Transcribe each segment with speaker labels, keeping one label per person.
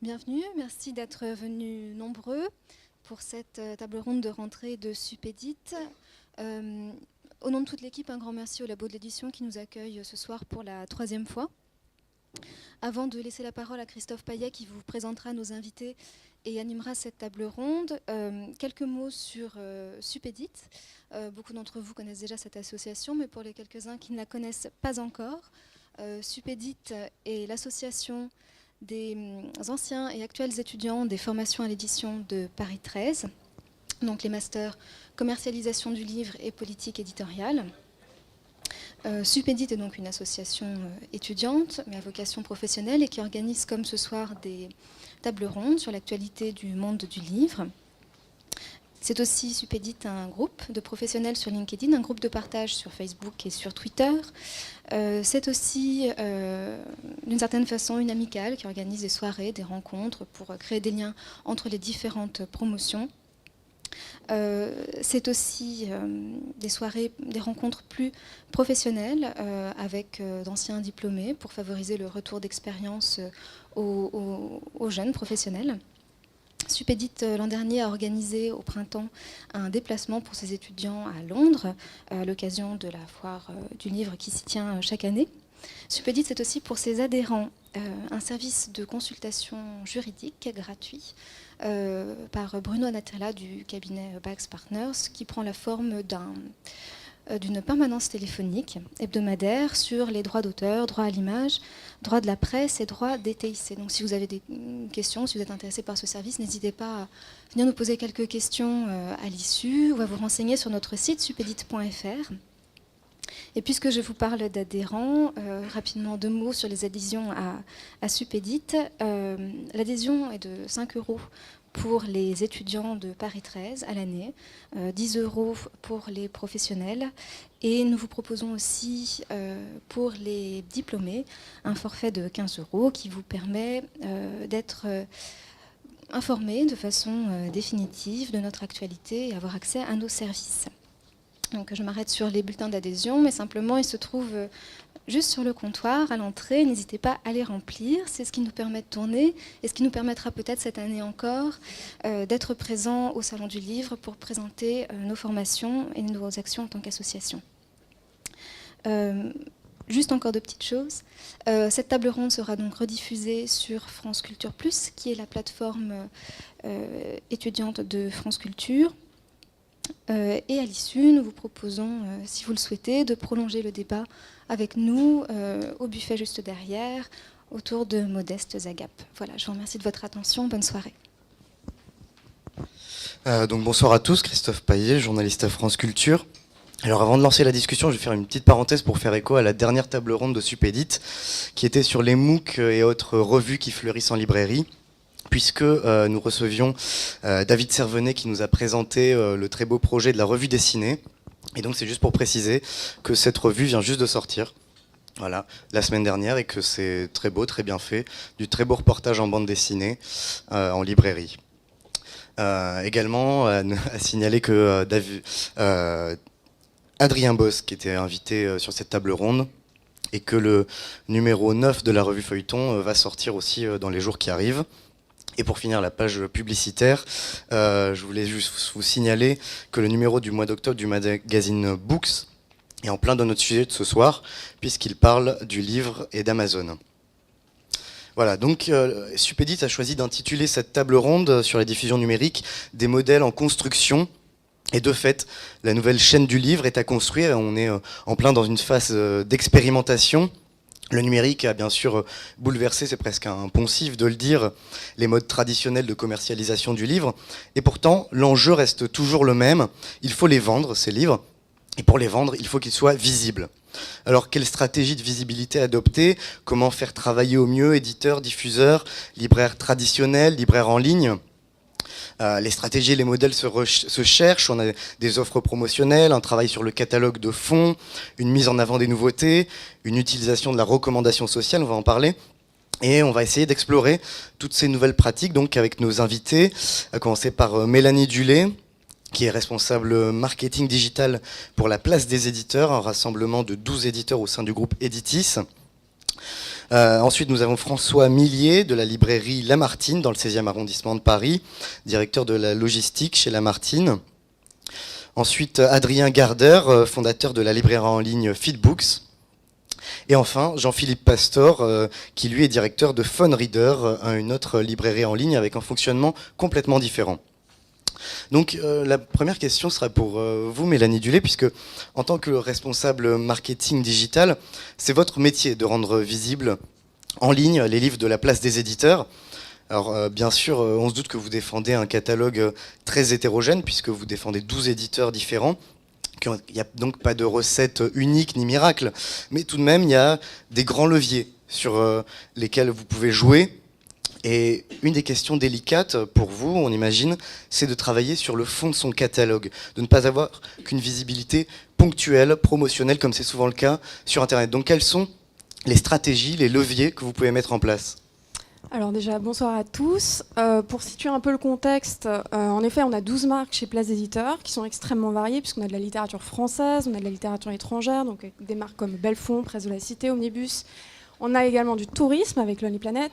Speaker 1: Bienvenue, merci d'être venus nombreux pour cette table ronde de rentrée de Supédit. Euh, Au nom de toute l'équipe, un grand merci au Labo de l'édition qui nous accueille ce soir pour la troisième fois. Avant de laisser la parole à Christophe Payet qui vous présentera nos invités et animera cette table ronde, quelques mots sur Supédit. Beaucoup d'entre vous connaissent déjà cette association, mais pour les quelques-uns qui ne la connaissent pas encore, Supédit est l'association des anciens et actuels étudiants des formations à l'édition de Paris 13, donc les masters commercialisation du livre et politique éditoriale. Supédit est donc une association étudiante, mais à vocation professionnelle, et qui organise comme ce soir des tables rondes sur l'actualité du monde du livre. C'est aussi, Supédit, un groupe de professionnels sur LinkedIn, un groupe de partage sur Facebook et sur Twitter. C'est aussi, d'une certaine façon, une amicale qui organise des soirées, des rencontres pour créer des liens entre les différentes promotions. C'est aussi des soirées, des rencontres plus professionnelles avec d'anciens diplômés pour favoriser le retour d'expérience aux jeunes professionnels. Supédit, l'an dernier, a organisé au printemps un déplacement pour ses étudiants à Londres, à l'occasion de la foire du livre qui s'y tient chaque année. Supédit, c'est aussi pour ses adhérents un service de consultation juridique gratuit par Bruno Natella du cabinet Bax Partners, qui prend la forme d'une permanence téléphonique hebdomadaire sur les droits d'auteur, droits à l'image, droits de la presse et droits des TIC. Donc si vous avez des questions, si vous êtes intéressé par ce service, n'hésitez pas à venir nous poser quelques questions à l'issue ou à vous renseigner sur notre site supédit.fr. Et puisque je vous parle d'adhérents, rapidement 2 mots sur les adhésions à Supédit. L'adhésion est de 5 € pour les étudiants de Paris 13 à l'année, 10 € pour les professionnels. Et nous vous proposons aussi pour les diplômés un forfait de 15 € qui vous permet d'être informés de façon définitive de notre actualité et avoir accès à nos services. Donc je m'arrête sur les bulletins d'adhésion, mais simplement ils se trouvent juste sur le comptoir, à l'entrée. N'hésitez pas à les remplir, c'est ce qui nous permet de tourner et ce qui nous permettra peut-être cette année encore d'être présents au Salon du Livre pour présenter nos formations et nos actions en tant qu'association. Juste encore 2 petites choses. Cette table ronde sera donc rediffusée sur France Culture Plus, qui est la plateforme étudiante de France Culture. Et à l'issue, nous vous proposons, si vous le souhaitez, de prolonger le débat avec nous au buffet juste derrière, autour de modestes agapes. Voilà, je vous remercie de votre attention. Bonne soirée.
Speaker 2: Donc bonsoir à tous, Christophe Payet, journaliste à France Culture. Alors avant de lancer la discussion, je vais faire une petite parenthèse pour faire écho à la dernière table ronde de Supédit, qui était sur les MOOC et autres revues qui fleurissent en librairie, puisque nous recevions David Servenet qui nous a présenté le très beau projet de la revue dessinée. Et donc c'est juste pour préciser que cette revue vient juste de sortir, voilà, la semaine dernière, et que c'est très beau, très bien fait, du très beau reportage en bande dessinée en librairie. Également à signaler que Adrien Boss qui était invité sur cette table ronde, et que le numéro 9 de la revue Feuilleton va sortir aussi dans les jours qui arrivent. Et pour finir la page publicitaire, je voulais juste vous signaler que le numéro du mois d'octobre du magazine Books est en plein dans notre sujet de ce soir, puisqu'il parle du livre et d'Amazon. Voilà, donc Supédit a choisi d'intituler cette table ronde sur la diffusion numérique des modèles en construction. Et de fait, la nouvelle chaîne du livre est à construire. On est en plein dans une phase d'expérimentation. Le numérique a bien sûr bouleversé, c'est presque un poncif de le dire, les modes traditionnels de commercialisation du livre. Et pourtant, l'enjeu reste toujours le même. Il faut les vendre, ces livres. Et pour les vendre, il faut qu'ils soient visibles. Alors, quelle stratégie de visibilité adopter? Comment faire travailler au mieux éditeurs, diffuseurs, libraires traditionnels, libraires en ligne? Les stratégies et les modèles se cherchent. On a des offres promotionnelles, un travail sur le catalogue de fond, une mise en avant des nouveautés, une utilisation de la recommandation sociale, on va en parler. Et on va essayer d'explorer toutes ces nouvelles pratiques donc avec nos invités, à commencer par Mélanie Dulé, qui est responsable marketing digital pour la Place des éditeurs, un rassemblement de 12 éditeurs au sein du groupe Editis. Ensuite, nous avons François Millier de la librairie Lamartine dans le 16e arrondissement de Paris, directeur de la logistique chez Lamartine. Ensuite, Adrien Gardeur, fondateur de la librairie en ligne Feedbooks. Et enfin, Jean-Philippe Pastor, qui lui est directeur de PhoneReader, une autre librairie en ligne avec un fonctionnement complètement différent. Donc la première question sera pour vous, Mélanie Dulé, puisque en tant que responsable marketing digital, c'est votre métier de rendre visible en ligne les livres de la place des éditeurs. Alors bien sûr, on se doute que vous défendez un catalogue très hétérogène, puisque vous défendez 12 éditeurs différents. Il n'y a donc pas de recette unique ni miracle, mais tout de même, il y a des grands leviers sur lesquels vous pouvez jouer. Et une des questions délicates pour vous, on imagine, c'est de travailler sur le fond de son catalogue, de ne pas avoir qu'une visibilité ponctuelle, promotionnelle, comme c'est souvent le cas sur Internet. Donc quelles sont les stratégies, les leviers que vous pouvez mettre en place ?
Speaker 3: Alors déjà, bonsoir à tous. Pour situer un peu le contexte, en effet, on a 12 marques chez Place Éditeurs qui sont extrêmement variées, puisqu'on a de la littérature française, on a de la littérature étrangère, donc avec des marques comme Belfond, Presse de la Cité, Omnibus. On a également du tourisme avec Lonely Planet.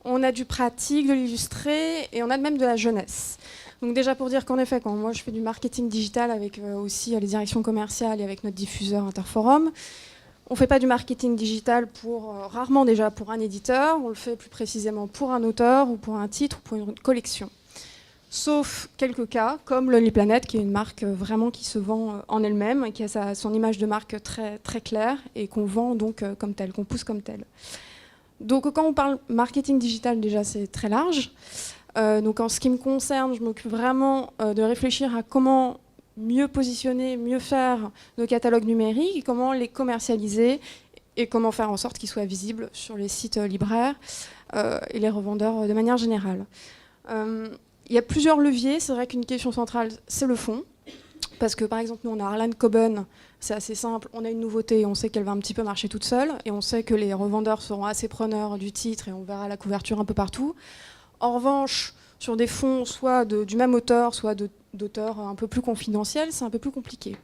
Speaker 3: On a du pratique, de l'illustré, et on a même de la jeunesse. Donc déjà pour dire qu'en effet, quand moi je fais du marketing digital avec aussi les directions commerciales et avec notre diffuseur Interforum, on ne fait pas du marketing digital rarement déjà pour un éditeur, on le fait plus précisément pour un auteur ou pour un titre ou pour une collection. Sauf quelques cas, comme Lonely Planet, qui est une marque vraiment qui se vend en elle-même, et qui a son image de marque très, très claire, et qu'on vend donc comme telle, qu'on pousse comme telle. Donc quand on parle marketing digital, déjà c'est très large. Donc en ce qui me concerne, je m'occupe vraiment de réfléchir à comment mieux positionner, mieux faire nos catalogues numériques, et comment les commercialiser et comment faire en sorte qu'ils soient visibles sur les sites libraires et les revendeurs de manière générale. Il y a plusieurs leviers. C'est vrai qu'une question centrale, c'est le fond. Parce que par exemple, nous on a Harlan Coben, c'est assez simple, on a une nouveauté, on sait qu'elle va un petit peu marcher toute seule, et on sait que les revendeurs seront assez preneurs du titre, et on verra la couverture un peu partout. En revanche, sur des fonds soit du même auteur, soit d'auteurs un peu plus confidentiels, c'est un peu plus compliqué.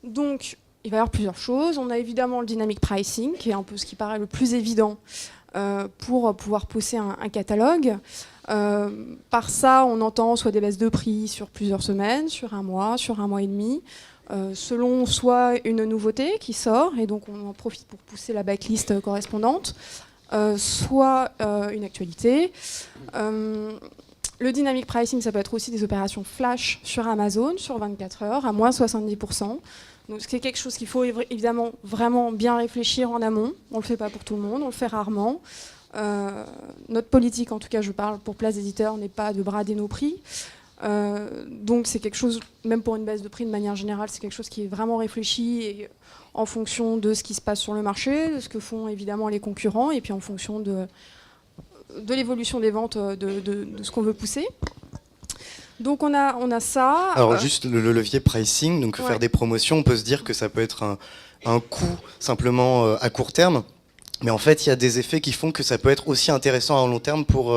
Speaker 3: Donc, il va y avoir plusieurs choses. On a évidemment le dynamic pricing, qui est un peu ce qui paraît le plus évident pour pouvoir pousser un catalogue. Par ça, on entend soit des baisses de prix sur plusieurs semaines, sur un mois et demi, selon soit une nouveauté qui sort, et donc on en profite pour pousser la backlist correspondante, soit une actualité. Le dynamic pricing, ça peut être aussi des opérations flash sur Amazon, sur 24 heures, à moins 70%. Donc c'est quelque chose qu'il faut évidemment vraiment bien réfléchir en amont. On ne le fait pas pour tout le monde, on le fait rarement. Notre politique, en tout cas je parle pour Place Éditeur, n'est pas de brader nos prix. Donc c'est quelque chose, même pour une baisse de prix de manière générale, c'est quelque chose qui est vraiment réfléchi et en fonction de ce qui se passe sur le marché, de ce que font évidemment les concurrents, et puis en fonction de l'évolution des ventes, de ce qu'on veut pousser. Donc on a ça.
Speaker 2: Alors juste le levier pricing, donc faire des promotions, on peut se dire que ça peut être un coût simplement à court terme. Mais en fait, il y a des effets qui font que ça peut être aussi intéressant à long terme pour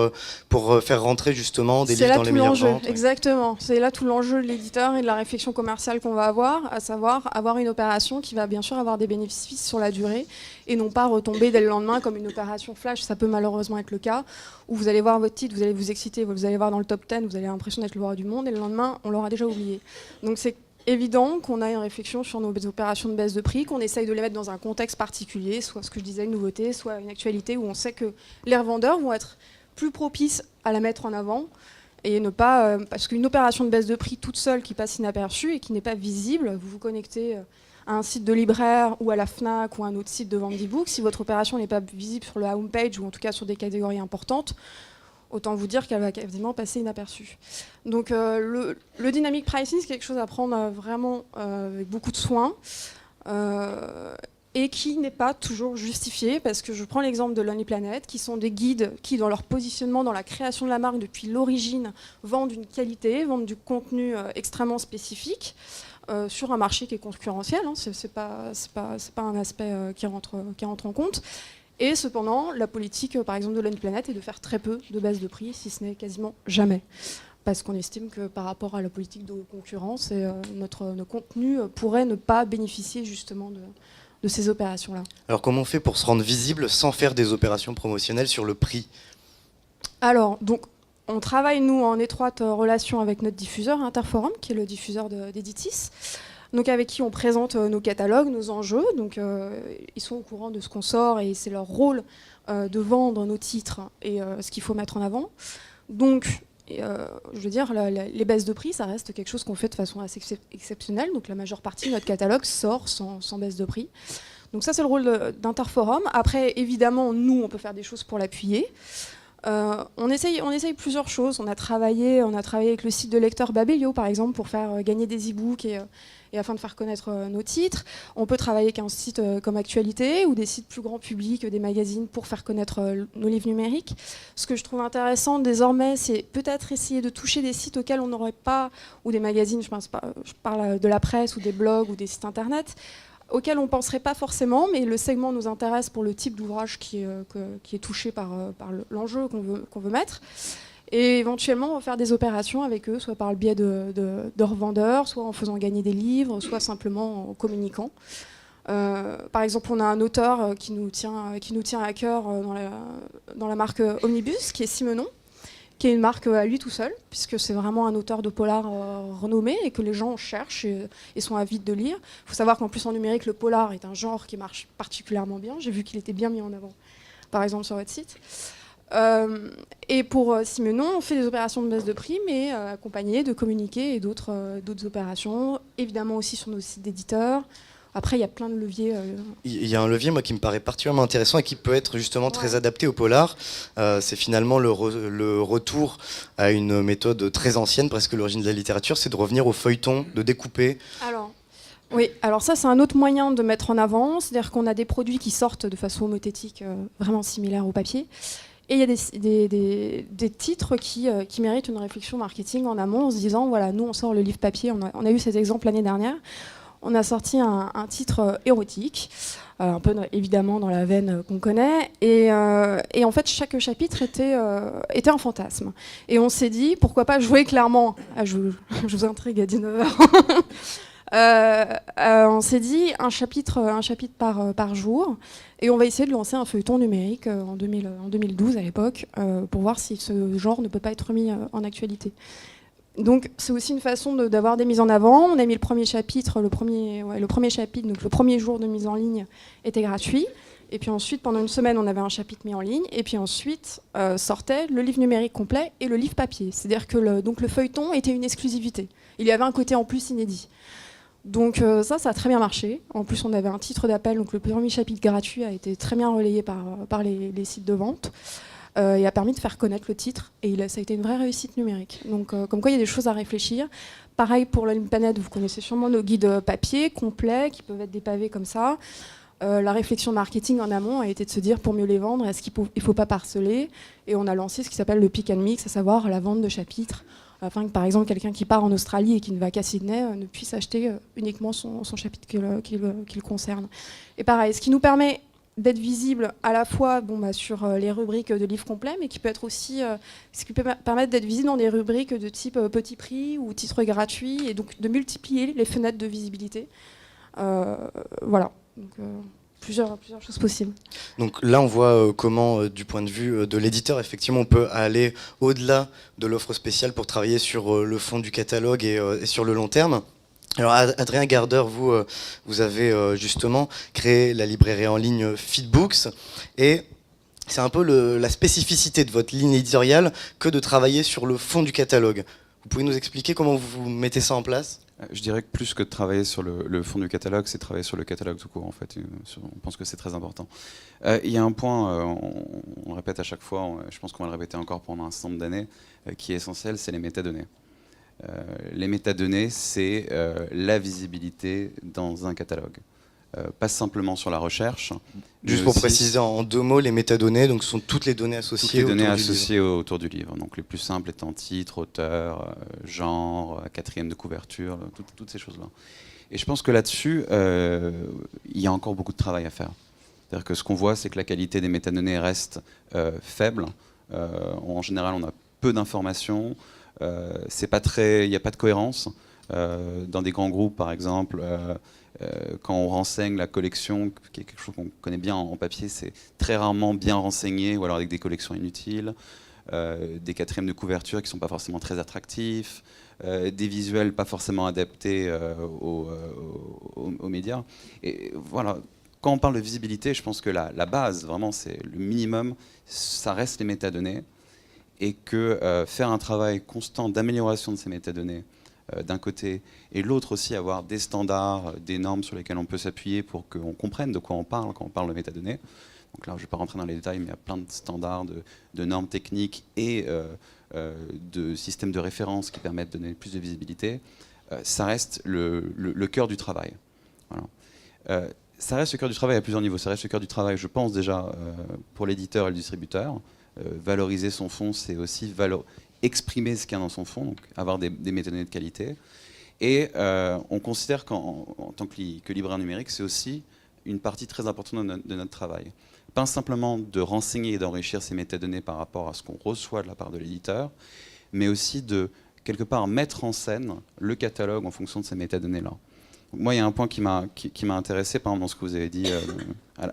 Speaker 2: faire rentrer justement des livres dans les meilleures ventes.
Speaker 3: Exactement. C'est là tout l'enjeu de l'éditeur et de la réflexion commerciale qu'on va avoir, à savoir avoir une opération qui va bien sûr avoir des bénéfices sur la durée et non pas retomber dès le lendemain comme une opération flash. Ça peut malheureusement être le cas, où vous allez voir votre titre, vous allez vous exciter, vous allez voir dans le top 10, vous avez l'impression d'être le roi du monde et le lendemain, on l'aura déjà oublié. Donc c'est évident qu'on a une réflexion sur nos opérations de baisse de prix, qu'on essaye de les mettre dans un contexte particulier, soit ce que je disais, une nouveauté, soit une actualité où on sait que les revendeurs vont être plus propices à la mettre en avant et ne pas... parce qu'une opération de baisse de prix toute seule qui passe inaperçue et qui n'est pas visible, vous vous connectez à un site de libraire ou à la FNAC ou à un autre site de vente d'e-book, si votre opération n'est pas visible sur le homepage ou en tout cas sur des catégories importantes, autant vous dire qu'elle va quasiment passer inaperçue. Donc le dynamic pricing, c'est quelque chose à prendre vraiment avec beaucoup de soin et qui n'est pas toujours justifié, parce que je prends l'exemple de Lonely Planet, qui sont des guides qui, dans leur positionnement, dans la création de la marque depuis l'origine, vendent une qualité, vendent du contenu extrêmement spécifique sur un marché qui est concurrentiel. Hein, c'est pas un aspect qui rentre en compte. Et cependant, la politique, par exemple, de Lonely Planet est de faire très peu de baisse de prix, si ce n'est quasiment jamais. Parce qu'on estime que par rapport à la politique de concurrence, nos contenus pourraient ne pas bénéficier justement de ces opérations-là.
Speaker 2: Alors comment on fait pour se rendre visible sans faire des opérations promotionnelles sur le prix?
Speaker 3: Alors, donc, on travaille, nous, en étroite relation avec notre diffuseur, Interforum, qui est le diffuseur d'Editis, donc avec qui on présente nos catalogues, nos enjeux. Donc, ils sont au courant de ce qu'on sort et c'est leur rôle de vendre nos titres et ce qu'il faut mettre en avant. Donc, je veux dire, les baisses de prix, ça reste quelque chose qu'on fait de façon assez exceptionnelle. Donc, la majeure partie de notre catalogue sort sans baisse de prix. Donc, ça, c'est le rôle d'Interforum. Après, évidemment, nous, on peut faire des choses pour l'appuyer. On essaye plusieurs choses. On a travaillé avec le site de lecteur Babelio, par exemple, pour faire gagner des e-books et afin de faire connaître nos titres. On peut travailler avec un site comme Actualité ou des sites plus grand public, des magazines, pour faire connaître nos livres numériques. Ce que je trouve intéressant désormais, c'est peut-être essayer de toucher des sites auxquels on n'aurait pas, ou des magazines, je parle de la presse ou des blogs ou des sites internet, auquel on ne penserait pas forcément, mais le segment nous intéresse pour le type d'ouvrage qui est touché par l'enjeu qu'on veut mettre. Et éventuellement, on va faire des opérations avec eux, soit par le biais de revendeurs, soit en faisant gagner des livres, soit simplement en communiquant. Par exemple, on a un auteur qui nous tient à cœur dans la marque Omnibus, qui est Simenon, qui est une marque à lui tout seul, puisque c'est vraiment un auteur de polar renommé et que les gens cherchent et sont avides de lire. Il faut savoir qu'en plus en numérique, le polar est un genre qui marche particulièrement bien. J'ai vu qu'il était bien mis en avant, par exemple, sur votre site. Et pour Simenon, on fait des opérations de baisse de prix, mais accompagnées de communiqués et d'autres opérations, évidemment aussi sur nos sites d'éditeurs. Après, il y a plein de leviers.
Speaker 2: Il y a un levier, moi, qui me paraît particulièrement intéressant et qui peut être justement très adapté au polar. C'est finalement le retour à une méthode très ancienne, presque l'origine de la littérature, c'est de revenir au feuilleton, de découper.
Speaker 3: Alors ça, c'est un autre moyen de mettre en avant. C'est-à-dire qu'on a des produits qui sortent de façon homothétique, vraiment similaires au papier. Et il y a des titres qui méritent une réflexion marketing en amont, en se disant, voilà, nous, on sort le livre papier. On a eu cet exemple l'année dernière. On a sorti un titre érotique, un peu évidemment dans la veine qu'on connaît, et en fait chaque chapitre était un fantasme. Et on s'est dit, pourquoi pas jouer clairement, je vous intrigue à 19h, on s'est dit un chapitre par jour, et on va essayer de lancer un feuilleton numérique en 2012 à l'époque, pour voir si ce genre ne peut pas être remis en actualité. Donc c'est aussi une façon d'avoir des mises en avant. On a mis le premier chapitre, le premier chapitre, donc le premier jour de mise en ligne était gratuit. Et puis ensuite, pendant une semaine, on avait un chapitre mis en ligne. Et puis ensuite, sortait le livre numérique complet et le livre papier. C'est-à-dire que le feuilleton était une exclusivité. Il y avait un côté en plus inédit. Donc ça a très bien marché. En plus, on avait un titre d'appel. Donc le premier chapitre gratuit a été très bien relayé par les sites de vente. Et a permis de faire connaître le titre. Et ça a été une vraie réussite numérique. Donc, comme quoi, il y a des choses à réfléchir. Pareil pour la Limpanet, vous connaissez sûrement nos guides papier complets, qui peuvent être des pavés comme ça. La réflexion marketing en amont a été de se dire, pour mieux les vendre, est-ce qu'il ne faut pas parceler? Et on a lancé ce qui s'appelle le pick and mix, à savoir la vente de chapitres, afin que, par exemple, quelqu'un qui part en Australie et qui ne va qu'à Sydney ne puisse acheter uniquement son chapitre qui le concerne. Et pareil, ce qui nous permet d'être visible à la fois sur les rubriques de livres complets, mais qui peut être aussi ce qui peut permettre d'être visible dans des rubriques de type petit prix ou titre gratuit, et donc de multiplier les fenêtres de visibilité. Voilà, donc, plusieurs choses possibles.
Speaker 2: Donc là, on voit comment, du point de vue de l'éditeur, effectivement, on peut aller au-delà de l'offre spéciale pour travailler sur le fond du catalogue et sur le long terme. Alors Adrien Gardeur, vous avez justement créé la librairie en ligne Feedbooks, et c'est un peu la spécificité de votre ligne éditoriale que de travailler sur le fond du catalogue. Vous pouvez nous expliquer comment vous mettez ça en place ?
Speaker 4: Je dirais que plus que de travailler sur le fond du catalogue, c'est travailler sur le catalogue tout court, en fait. On pense que c'est très important. Il y a un point, on le répète à chaque fois, je pense qu'on va le répéter encore pendant un certain nombre d'années, qui est essentiel, c'est les métadonnées. Les métadonnées, c'est la visibilité dans un catalogue. Pas simplement sur la recherche.
Speaker 2: Juste pour préciser en 2 mots, les métadonnées, donc, sont toutes les données associées,
Speaker 4: autour du livre. Donc les plus simples étant titre, auteur, genre, quatrième de couverture, toutes ces choses-là. Et je pense que là-dessus, il y a encore beaucoup de travail à faire. C'est-à-dire que ce qu'on voit, c'est que la qualité des métadonnées reste faible. En général, on a peu d'informations. Il n'y a pas de cohérence. Dans des grands groupes, par exemple, quand on renseigne la collection, qui est quelque chose qu'on connaît bien en papier, c'est très rarement bien renseigné, ou alors avec des collections inutiles, des quatrièmes de couverture qui ne sont pas forcément très attractifs, des visuels pas forcément adaptés aux médias. Et voilà, quand on parle de visibilité, je pense que la base, vraiment, c'est le minimum, ça reste les métadonnées, et que faire un travail constant d'amélioration de ces métadonnées, d'un côté, et l'autre aussi avoir des standards, des normes sur lesquelles on peut s'appuyer pour qu'on comprenne de quoi on parle quand on parle de métadonnées. Donc là, je ne vais pas rentrer dans les détails, mais il y a plein de standards, de normes techniques et de systèmes de référence qui permettent de donner plus de visibilité. Ça reste le cœur du travail. Voilà. Ça reste le cœur du travail à plusieurs niveaux. Ça reste le cœur du travail, je pense déjà, pour l'éditeur et le distributeur. Valoriser son fonds, c'est aussi exprimer ce qu'il y a dans son fonds, donc avoir des métadonnées de qualité. Et on considère qu'en tant que libraire numérique, c'est aussi une partie très importante de notre travail. Pas simplement de renseigner et d'enrichir ces métadonnées par rapport à ce qu'on reçoit de la part de l'éditeur, mais aussi de, quelque part, mettre en scène le catalogue en fonction de ces métadonnées-là. Moi, il y a un point qui m'a intéressé, par exemple, dans ce que vous avez dit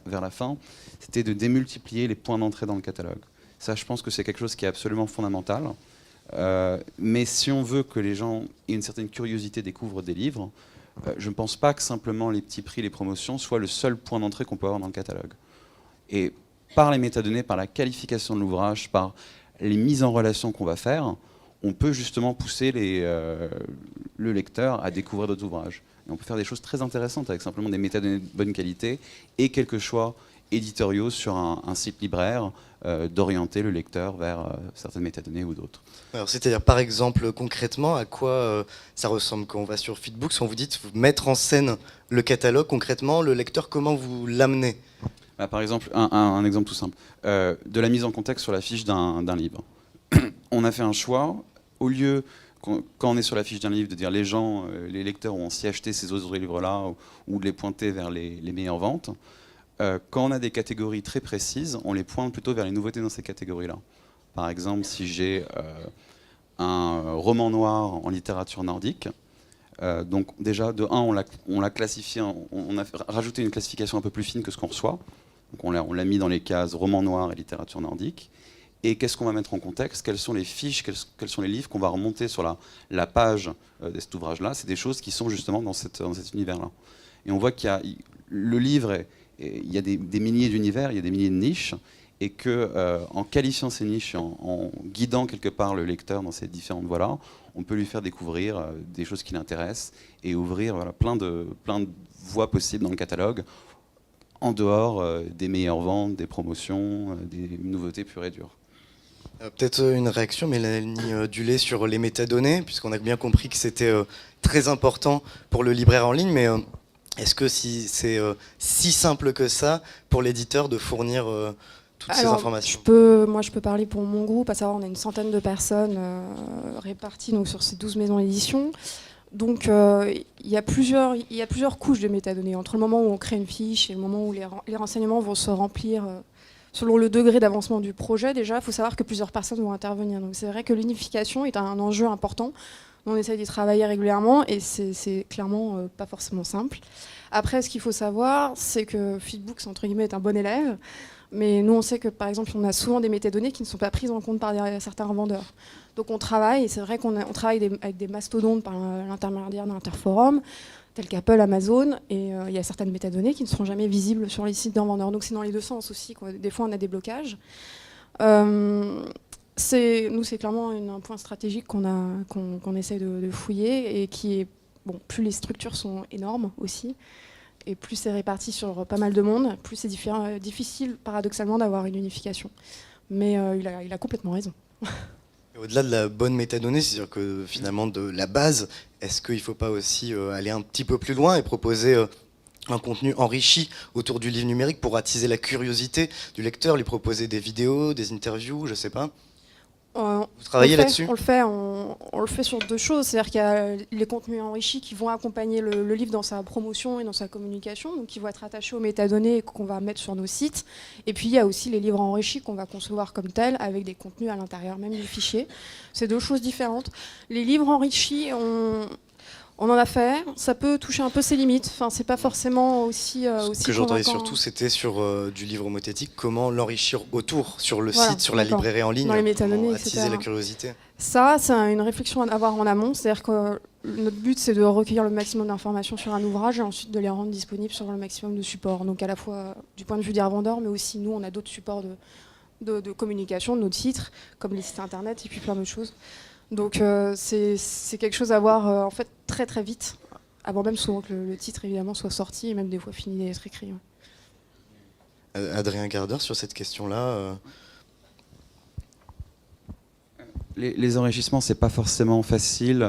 Speaker 4: vers la fin, c'était de démultiplier les points d'entrée dans le catalogue. Ça, je pense que c'est quelque chose qui est absolument fondamental. Mais si on veut que les gens aient une certaine curiosité, découvrent des livres, je ne pense pas que simplement les petits prix, les promotions soient le seul point d'entrée qu'on peut avoir dans le catalogue. Et par les métadonnées, par la qualification de l'ouvrage, par les mises en relation qu'on va faire, on peut justement pousser le lecteur à découvrir d'autres ouvrages. Et on peut faire des choses très intéressantes avec simplement des métadonnées de bonne qualité et quelques choix éditoriaux sur un site libraire, d'orienter le lecteur vers certaines métadonnées ou d'autres.
Speaker 2: Alors, c'est-à-dire, par exemple, concrètement, à quoi ça ressemble quand on va sur Feedbooks, quand vous dites mettre en scène le catalogue, concrètement, le lecteur, comment vous l'amenez?
Speaker 4: Par exemple, un exemple tout simple, de la mise en contexte sur la fiche d'un livre. On a fait un choix, au lieu, quand on est sur la fiche d'un livre, de dire les gens, les lecteurs ont aussi acheté ces autres livres-là, ou de les pointer vers les meilleures ventes. Quand on a des catégories très précises, on les pointe plutôt vers les nouveautés dans ces catégories-là. Par exemple, si j'ai un roman noir en littérature nordique, donc déjà, de 1, on l'a classifié, on a rajouté une classification un peu plus fine que ce qu'on reçoit. Donc on l'a mis dans les cases roman noir et littérature nordique. Et qu'est-ce qu'on va mettre en contexte? Quelles sont les fiches, quels sont les livres qu'on va remonter sur la page de cet ouvrage-là? C'est des choses qui sont justement dans cet univers-là. Et on voit qu'il y a le livre, il y a des milliers d'univers, il y a des milliers de niches, et qu'en qualifiant ces niches, en guidant quelque part le lecteur dans ces différentes voies-là, on peut lui faire découvrir des choses qui l'intéressent et ouvrir plein de voies possibles dans le catalogue, en dehors des meilleures ventes, des promotions, des nouveautés pures et dures.
Speaker 2: Peut-être une réaction, Mélanie Dulé, sur les métadonnées, puisqu'on a bien compris que c'était très important pour le libraire en ligne, mais est-ce que c'est si simple que ça pour l'éditeur de fournir toutes ces informations?
Speaker 3: Je peux parler pour mon groupe, à savoir on a une centaine de personnes réparties donc, sur ces 12 maisons d'édition. Donc il y a plusieurs couches de métadonnées. Entre le moment où on crée une fiche et le moment où les renseignements vont se remplir selon le degré d'avancement du projet, déjà, il faut savoir que plusieurs personnes vont intervenir. Donc c'est vrai que l'unification est un enjeu important. On essaie d'y travailler régulièrement et c'est clairement pas forcément simple. Après, ce qu'il faut savoir, c'est que Feedbooks, entre guillemets, est un bon élève. Mais nous, on sait que, par exemple, on a souvent des métadonnées qui ne sont pas prises en compte par certains revendeurs. Donc on travaille, et c'est vrai qu'on travaille avec des mastodontes par l'intermédiaire d'Interforum, tels qu'Apple, Amazon, et il y a certaines métadonnées qui ne seront jamais visibles sur les sites d'un vendeur. Donc c'est dans les deux sens aussi, quoi. Des fois, on a des blocages. C'est clairement un point stratégique qu'on essaie de fouiller, et qui est, bon, plus les structures sont énormes aussi, et plus c'est réparti sur pas mal de monde, plus c'est difficile, paradoxalement, d'avoir une unification. Mais il a complètement raison.
Speaker 2: Au-delà de la bonne métadonnée, c'est-à-dire que finalement de la base, est-ce qu'il ne faut pas aussi aller un petit peu plus loin et proposer un contenu enrichi autour du livre numérique pour attiser la curiosité du lecteur, lui proposer des vidéos, des interviews, je ne sais pas? Vous travaillez là-dessus?
Speaker 3: On le fait sur deux choses. C'est-à-dire qu'il y a les contenus enrichis qui vont accompagner le livre dans sa promotion et dans sa communication, donc qui vont être attachés aux métadonnées qu'on va mettre sur nos sites. Et puis il y a aussi les livres enrichis qu'on va concevoir comme tels, avec des contenus à l'intérieur même du fichier. C'est deux choses différentes. Les livres enrichis, On en a fait, ça peut toucher un peu ses limites, enfin, c'est pas forcément aussi
Speaker 2: Ce que j'entendais
Speaker 3: convaincant.
Speaker 2: surtout, c'était sur du livre homothétique, comment l'enrichir autour, sur le
Speaker 3: Voilà,
Speaker 2: site, sur la
Speaker 3: d'accord.
Speaker 2: librairie en ligne,
Speaker 3: Dans les métadonnées,
Speaker 2: comment
Speaker 3: etc.
Speaker 2: attiser la curiosité.
Speaker 3: Ça, c'est une réflexion à avoir en amont, c'est-à-dire que notre but, c'est de recueillir le maximum d'informations sur un ouvrage et ensuite de les rendre disponibles sur le maximum de supports. Donc à la fois du point de vue des revendeurs, mais aussi nous, on a d'autres supports de communication, de nos titres, comme les sites internet et puis plein d'autres choses. Donc c'est quelque chose à voir en fait très très vite, avant même souvent que le titre évidemment soit sorti et même des fois fini d'être écrit. Ouais.
Speaker 2: Adrien Gardeur, sur cette question-là,
Speaker 4: Les enrichissements, c'est pas forcément facile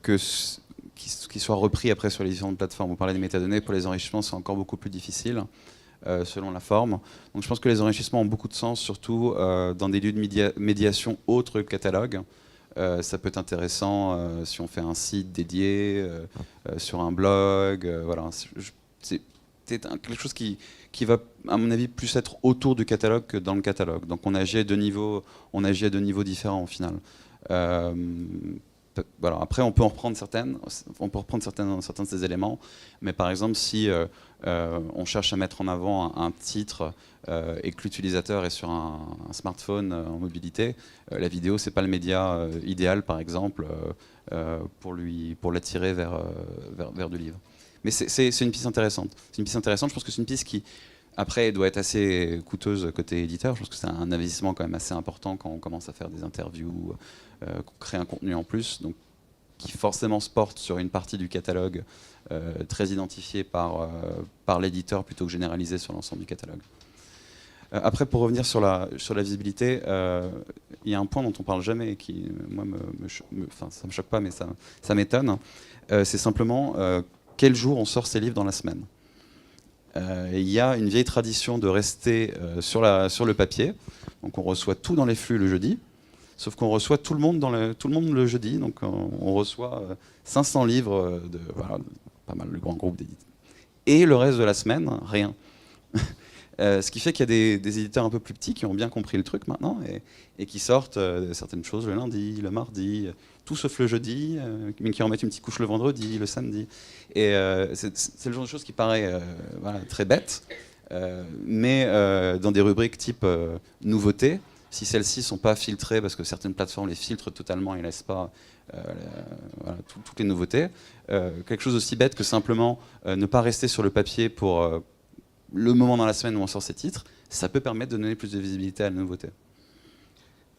Speaker 4: qu'ils soient repris après sur les différentes plateformes. On parlait des métadonnées, pour les enrichissements, c'est encore beaucoup plus difficile. Selon la forme. Donc je pense que les enrichissements ont beaucoup de sens, surtout dans des lieux de médiation autres que catalogue. Ça peut être intéressant si on fait un site dédié, sur un blog. Voilà. C'est quelque chose qui va, à mon avis, plus être autour du catalogue que dans le catalogue. Donc on agit à deux niveaux différents au final. Voilà. Après, on peut en reprendre certains de ces éléments, mais par exemple, si on cherche à mettre en avant un titre et que l'utilisateur est sur un smartphone en mobilité, la vidéo, c'est pas le média idéal, par exemple, pour l'attirer vers du livre. Mais c'est une piste intéressante. C'est une piste intéressante. Je pense que c'est une piste qui, après, doit être assez coûteuse côté éditeur. Je pense que c'est un investissement quand même assez important quand on commence à faire des interviews, qu'on crée un contenu en plus, donc qui forcément se porte sur une partie du catalogue très identifiée par l'éditeur plutôt que généralisée sur l'ensemble du catalogue. Après, pour revenir sur la visibilité, il y a un point dont on parle jamais et qui, moi, ça me choque pas, mais ça m'étonne. C'est simplement quel jour on sort ces livres dans la semaine. Il y a une vieille tradition de rester sur le papier. Donc on reçoit tout dans les flux le jeudi, sauf qu'on reçoit tout le monde le jeudi. Donc on reçoit 500 livres de pas mal de grands groupes d'éditeurs. Et le reste de la semaine, rien. Ce qui fait qu'il y a des éditeurs un peu plus petits qui ont bien compris le truc maintenant et qui sortent certaines choses le lundi, le mardi, tout sauf le jeudi, mais qui en mettent une petite couche le vendredi, le samedi. Et c'est le genre de choses qui paraît très bête, mais dans des rubriques type nouveautés, si celles-ci ne sont pas filtrées, parce que certaines plateformes les filtrent totalement et ne laissent pas toutes les nouveautés, quelque chose aussi bête que simplement ne pas rester sur le papier pour le moment dans la semaine où on sort ces titres, ça peut permettre de donner plus de visibilité à la nouveauté.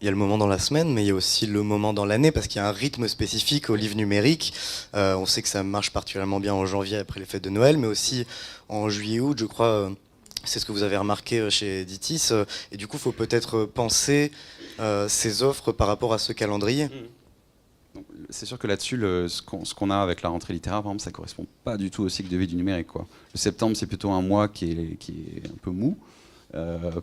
Speaker 2: il y a le moment dans la semaine, mais il y a aussi le moment dans l'année, parce qu'il y a un rythme spécifique au livre numérique. On sait que ça marche particulièrement bien en janvier après les fêtes de Noël, mais aussi en juillet-août, je crois. C'est ce que vous avez remarqué chez Editis. Et du coup, il faut peut-être penser ces offres par rapport à ce calendrier.
Speaker 4: C'est sûr que là-dessus, ce qu'on a avec la rentrée littéraire, par exemple, ça ne correspond pas du tout au cycle de vie du numérique, quoi. Le septembre, c'est plutôt un mois qui est un peu mou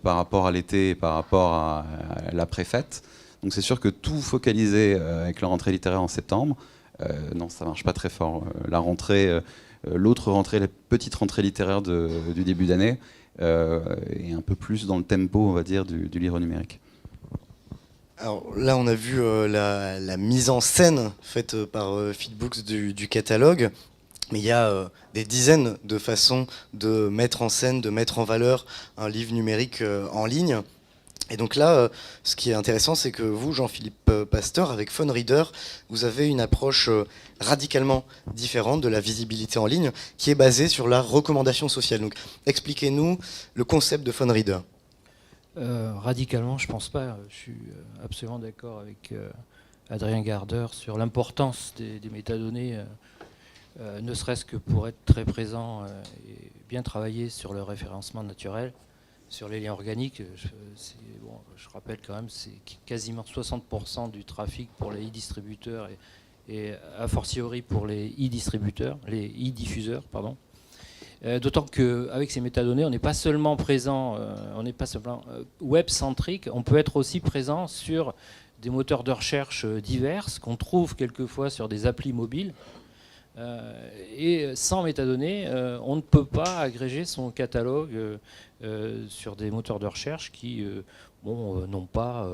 Speaker 4: par rapport à l'été et par rapport à l'après-fête. Donc c'est sûr que tout focaliser avec la rentrée littéraire en septembre, non, ça ne marche pas très fort. La rentrée, l'autre rentrée, la petite rentrée littéraire du début d'année, est un peu plus dans le tempo, on va dire, du livre numérique.
Speaker 2: Alors là, on a vu la mise en scène faite par Feedbooks du catalogue, mais il y a des dizaines de façons de mettre en scène, de mettre en valeur un livre numérique en ligne. Et donc là, ce qui est intéressant, c'est que vous, Jean-Philippe Pasteur, avec PhoneReader, vous avez une approche radicalement différente de la visibilité en ligne, qui est basée sur la recommandation sociale. Donc expliquez-nous le concept de PhoneReader.
Speaker 5: Radicalement, je pense pas. Je suis absolument d'accord avec Adrien Gardeur sur l'importance des métadonnées, ne serait-ce que pour être très présent et bien travailler sur le référencement naturel, sur les liens organiques. Je rappelle quand même, c'est quasiment 60% du trafic pour les e-distributeurs et a fortiori pour les e-distributeurs, les e-diffuseurs, pardon. D'autant qu'avec ces métadonnées, on n'est pas seulement présent, on n'est pas seulement web-centrique, on peut être aussi présent sur des moteurs de recherche divers qu'on trouve quelquefois sur des applis mobiles. Et sans métadonnées, on ne peut pas agréger son catalogue sur des moteurs de recherche qui n'ont pas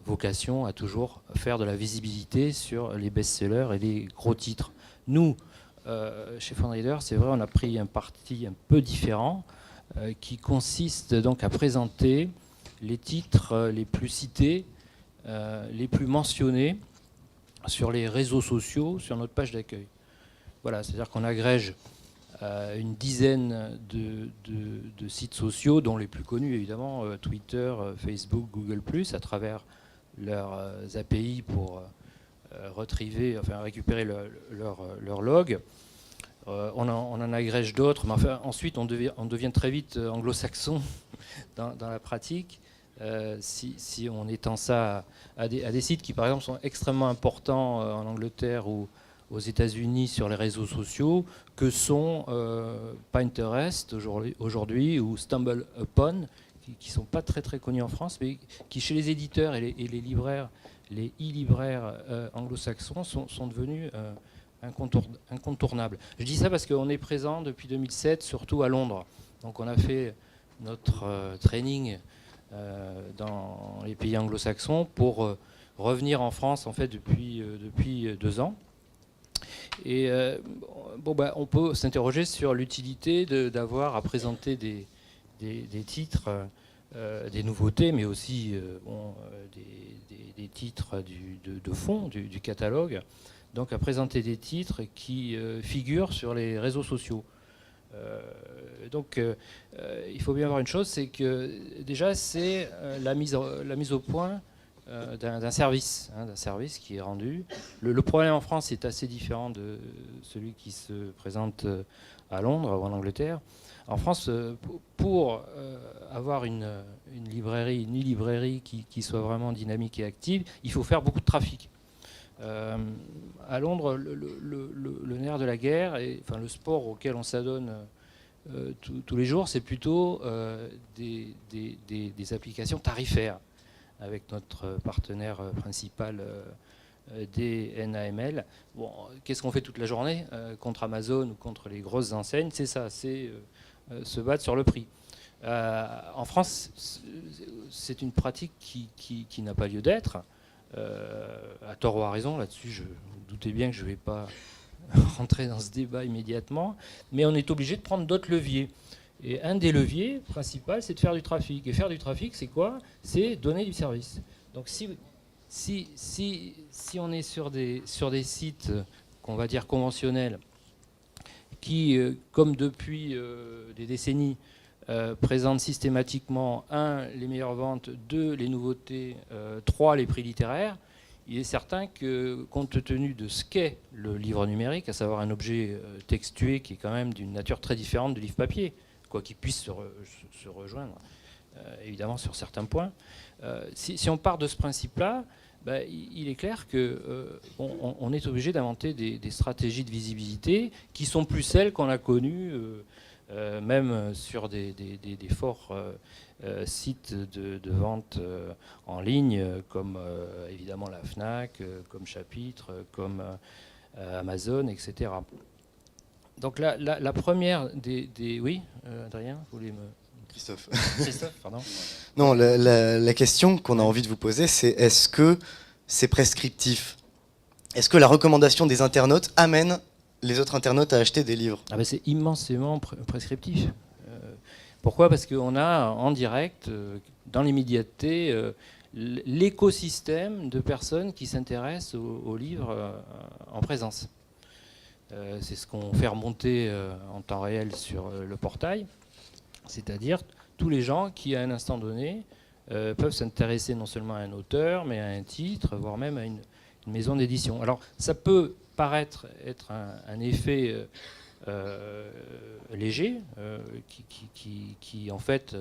Speaker 5: vocation à toujours faire de la visibilité sur les best-sellers et les gros titres. Nous, chez Fundreader, c'est vrai, on a pris un parti un peu différent qui consiste donc à présenter les titres les plus cités, les plus mentionnés sur les réseaux sociaux, sur notre page d'accueil. Voilà, c'est-à-dire qu'on agrège une dizaine de sites sociaux, dont les plus connus évidemment, Twitter, Facebook, Google+, à travers leurs API pour récupérer leur log. On en agrège d'autres, mais enfin, ensuite on devient très vite anglo-saxon dans la pratique, si on étend ça à des sites qui par exemple sont extrêmement importants en Angleterre ou aux États-Unis sur les réseaux sociaux, que sont Pinterest aujourd'hui ou StumbleUpon, qui ne sont pas très très connus en France, mais qui chez les éditeurs et les libraires, les e-libraires anglo-saxons sont devenus incontournables. Je dis ça parce qu'on est présent depuis 2007, surtout à Londres. Donc on a fait notre training dans les pays anglo-saxons pour revenir en France en fait depuis 2 ans. Et on peut s'interroger sur l'utilité d'avoir à présenter des titres, des nouveautés, mais aussi des titres de fond du catalogue. Donc à présenter des titres qui figurent sur les réseaux sociaux. Il faut bien voir une chose, c'est que déjà c'est la mise au point d'un service qui est rendu. Le problème en France est assez différent de celui qui se présente à Londres ou en Angleterre. En France, pour avoir une librairie, une e-librairie qui soit vraiment dynamique et active, il faut faire beaucoup de trafic. À Londres, le nerf de la guerre, enfin le sport auquel on s'adonne tous les jours, c'est plutôt des applications tarifaires, avec notre partenaire principal DNAML. Bon, qu'est-ce qu'on fait toute la journée contre Amazon ou contre les grosses enseignes? C'est ça, c'est se battre sur le prix. En France, c'est une pratique qui n'a pas lieu d'être. À tort ou à raison, là-dessus, je me doutais bien que je ne vais pas rentrer dans ce débat immédiatement, mais on est obligé de prendre d'autres leviers. Et un des leviers principaux, c'est de faire du trafic. Et faire du trafic, c'est quoi? C'est donner du service. Donc si on est sur des sites qu'on va dire conventionnels, qui, comme depuis des décennies, présentent systématiquement 1, les meilleures ventes, 2, les nouveautés, 3, les prix littéraires, il est certain que, compte tenu de ce qu'est le livre numérique, à savoir un objet textué qui est quand même d'une nature très différente du livre papier, quoi qu'il puisse se rejoindre, évidemment, sur certains points, si on part de ce principe-là, il est clair qu'on est obligé d'inventer des stratégies de visibilité qui sont plus celles qu'on a connues même sur des forts sites de vente en ligne, comme évidemment la FNAC, comme Chapitre, comme Amazon, etc. Donc la première des oui, Adrien, vous voulez me...
Speaker 2: Christophe,
Speaker 5: pardon.
Speaker 2: Non, la question qu'on a envie de vous poser, c'est est-ce que c'est prescriptif? Est-ce que la recommandation des internautes amène les autres internautes à acheter des livres?
Speaker 5: C'est immensément prescriptif. Pourquoi? Parce qu'on a en direct, dans l'immédiateté, l'écosystème de personnes qui s'intéressent aux livres en présence. C'est ce qu'on fait remonter en temps réel sur le portail, c'est-à-dire tous les gens qui, à un instant donné, peuvent s'intéresser non seulement à un auteur, mais à un titre, voire même à une maison d'édition. Alors, ça peut paraître être un effet léger, qui en fait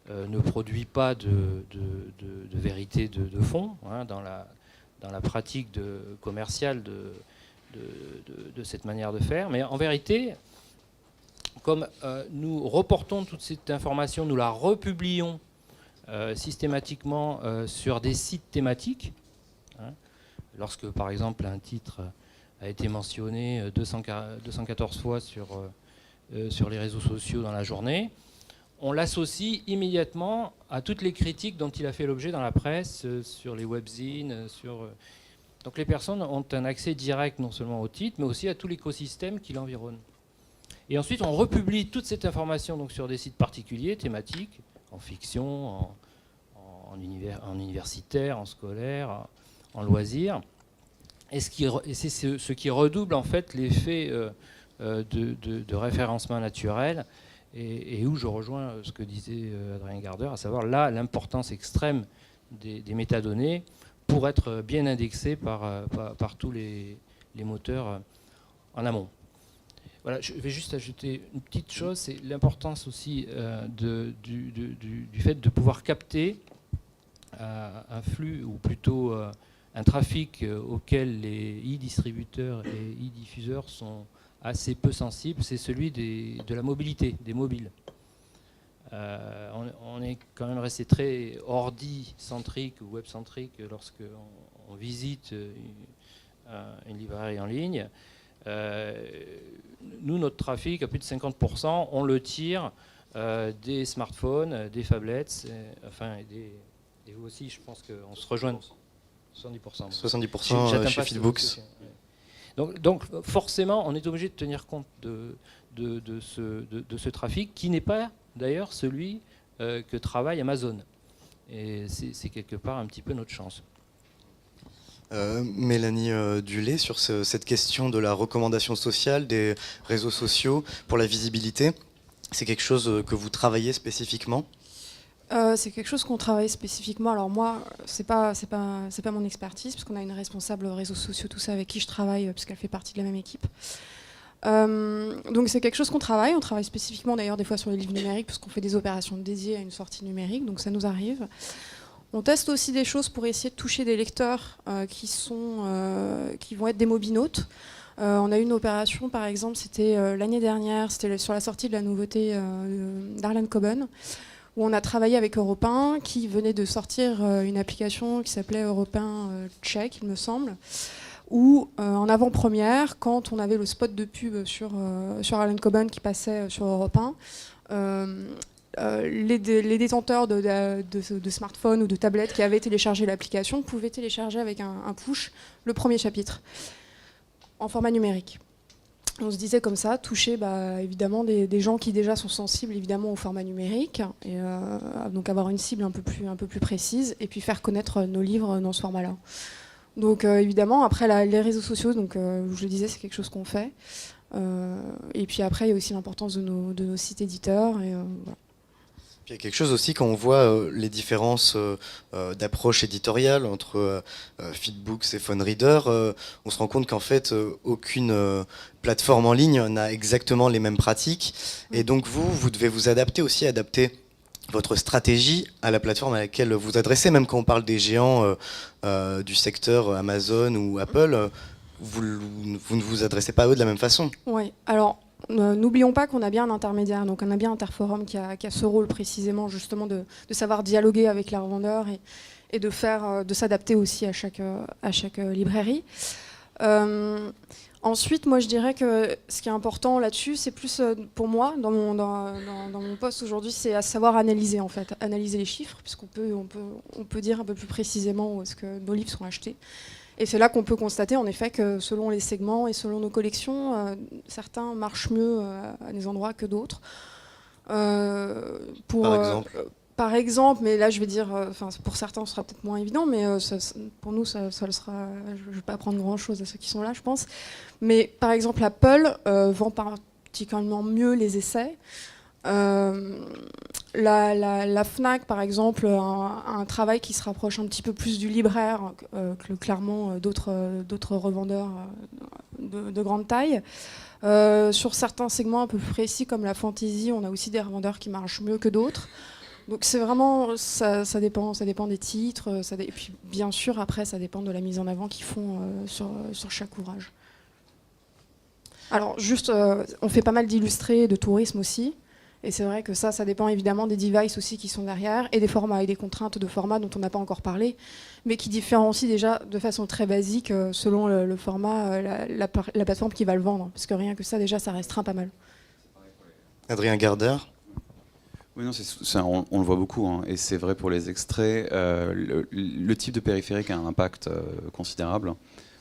Speaker 5: ne produit pas de vérité de fond dans la pratique commerciale de cette manière de faire. Mais en vérité, comme nous reportons toute cette information, nous la republions systématiquement sur des sites thématiques, lorsque par exemple un titre a été mentionné 214 fois sur les réseaux sociaux dans la journée, on l'associe immédiatement à toutes les critiques dont il a fait l'objet dans la presse, sur les webzines, Donc les personnes ont un accès direct non seulement au titre, mais aussi à tout l'écosystème qui l'environne. Et ensuite, on republie toute cette information donc, sur des sites particuliers, thématiques, en fiction, en universitaire, en scolaire, en loisirs. Et c'est ce qui redouble en fait l'effet de référencement naturel, et où je rejoins ce que disait Adrien Gardeur, à savoir là l'importance extrême des métadonnées pour être bien indexées par tous les moteurs en amont. Voilà, je vais juste ajouter une petite chose, c'est l'importance aussi du fait de pouvoir capter un flux, ou plutôt un trafic auquel les e-distributeurs et e-diffuseurs sont assez peu sensibles, c'est celui de la mobilité, des mobiles. On est quand même resté très ordi-centrique ou web-centrique lorsque on visite une librairie en ligne. Nous, notre trafic, à plus de 50%, on le tire des smartphones, des phablettes, et vous aussi, je pense qu'on se rejoint. 70%.
Speaker 2: 70% chez Feedbooks.
Speaker 5: Donc forcément, on est obligé de tenir compte de ce trafic, qui n'est pas d'ailleurs celui que travaille Amazon. Et c'est quelque part un petit peu notre chance.
Speaker 2: Mélanie Dulé, sur cette question de la recommandation sociale des réseaux sociaux pour la visibilité, c'est quelque chose que vous travaillez spécifiquement ?
Speaker 3: C'est quelque chose qu'on travaille spécifiquement. Alors moi, c'est pas mon expertise, parce qu'on a une responsable réseaux sociaux, tout ça, avec qui je travaille, puisqu'elle fait partie de la même équipe. Donc c'est quelque chose qu'on travaille. On travaille spécifiquement d'ailleurs des fois sur les livres numériques, parce qu'on fait des opérations dédiées à une sortie numérique, donc ça nous arrive. On teste aussi des choses pour essayer de toucher des lecteurs qui vont être des mobinautes. On a eu une opération, par exemple, c'était l'année dernière, c'était sur la sortie de la nouveauté d'Harlan Coben, où on a travaillé avec Europe 1, qui venait de sortir une application qui s'appelait Europe 1 Check, il me semble, où en avant-première, quand on avait le spot de pub sur Harlan Coben qui passait sur Europe 1, les détenteurs de smartphones ou de tablettes qui avaient téléchargé l'application pouvaient télécharger avec un push le premier chapitre en format numérique. On se disait comme ça, toucher évidemment des gens qui déjà sont sensibles évidemment au format numérique, et donc avoir une cible un peu plus précise, et puis faire connaître nos livres dans ce format-là. Donc évidemment, après les réseaux sociaux, donc, je le disais, c'est quelque chose qu'on fait. Et puis après, il y a aussi l'importance de nos sites éditeurs. Et, voilà.
Speaker 2: Il y a quelque chose aussi quand on voit les différences d'approche éditoriale entre Feedbooks et PhoneReader, on se rend compte qu'en fait aucune plateforme en ligne n'a exactement les mêmes pratiques, et donc vous devez vous adapter aussi, adapter votre stratégie à la plateforme à laquelle vous vous adressez, même quand on parle des géants du secteur Amazon ou Apple, vous ne vous adressez pas à eux de la même façon.
Speaker 3: Oui, alors n'oublions pas qu'on a bien un intermédiaire, donc on a bien Interforum qui a ce rôle précisément justement de savoir dialoguer avec les revendeurs et de s'adapter aussi à chaque librairie. Ensuite, moi je dirais que ce qui est important là-dessus, c'est plus pour moi, dans mon poste aujourd'hui, c'est à savoir analyser en fait, analyser les chiffres, puisqu'on peut dire un peu plus précisément où est-ce que nos livres sont achetés. Et c'est là qu'on peut constater en effet que selon les segments et selon nos collections, certains marchent mieux à des endroits que d'autres. Par exemple, mais là je vais dire, pour certains ce sera peut-être moins évident, mais pour nous ça le sera. Je ne vais pas apprendre grand-chose à ceux qui sont là, je pense. Mais par exemple, Apple vend particulièrement mieux les essais. La Fnac, par exemple, a un travail qui se rapproche un petit peu plus du libraire que clairement d'autres revendeurs de grande taille. Sur certains segments un peu plus précis, comme la fantasy, on a aussi des revendeurs qui marchent mieux que d'autres. Donc c'est vraiment, ça dépend des titres, et puis bien sûr après ça dépend de la mise en avant qu'ils font sur chaque ouvrage. Alors juste, on fait pas mal d'illustrés, de tourisme aussi. Et c'est vrai que ça dépend évidemment des devices aussi qui sont derrière, et des formats, et des contraintes de format dont on n'a pas encore parlé, mais qui différencient déjà de façon très basique selon le format, la plateforme qui va le vendre. Parce que rien que ça, déjà, ça restreint pas mal.
Speaker 2: Adrien Gardeur.
Speaker 4: Oui, non, on le voit beaucoup, hein, et c'est vrai pour les extraits. Le type de périphérique a un impact considérable.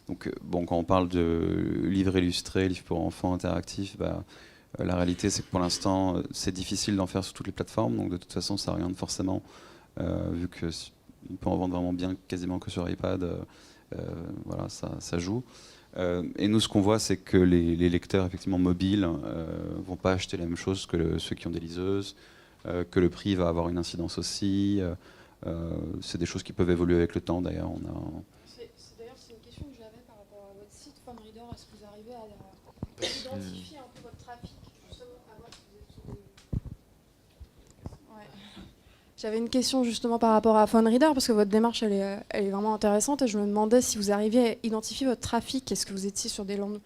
Speaker 4: Donc, bon, quand on parle de livres illustrés, livres pour enfants interactifs, la réalité, c'est que pour l'instant, c'est difficile d'en faire sur toutes les plateformes. Donc, de toute façon, ça oriente forcément, vu qu'on peut en vendre vraiment bien quasiment que sur iPad. Voilà, ça joue. Et nous, ce qu'on voit, c'est que les lecteurs effectivement mobiles vont pas acheter la même chose que ceux qui ont des liseuses. Que le prix va avoir une incidence aussi. C'est des choses qui peuvent évoluer avec le temps d'ailleurs.
Speaker 3: D'ailleurs, c'est une question que j'avais par rapport à votre site PhoneReader. Est-ce que vous arrivez à identifier un peu votre trafic, justement, à voir si vous êtes sur des... Ouais. J'avais une question justement par rapport à PhoneReader, parce que votre démarche elle est vraiment intéressante, et je me demandais si vous arriviez à identifier votre trafic. Est-ce que vous étiez sur des langues...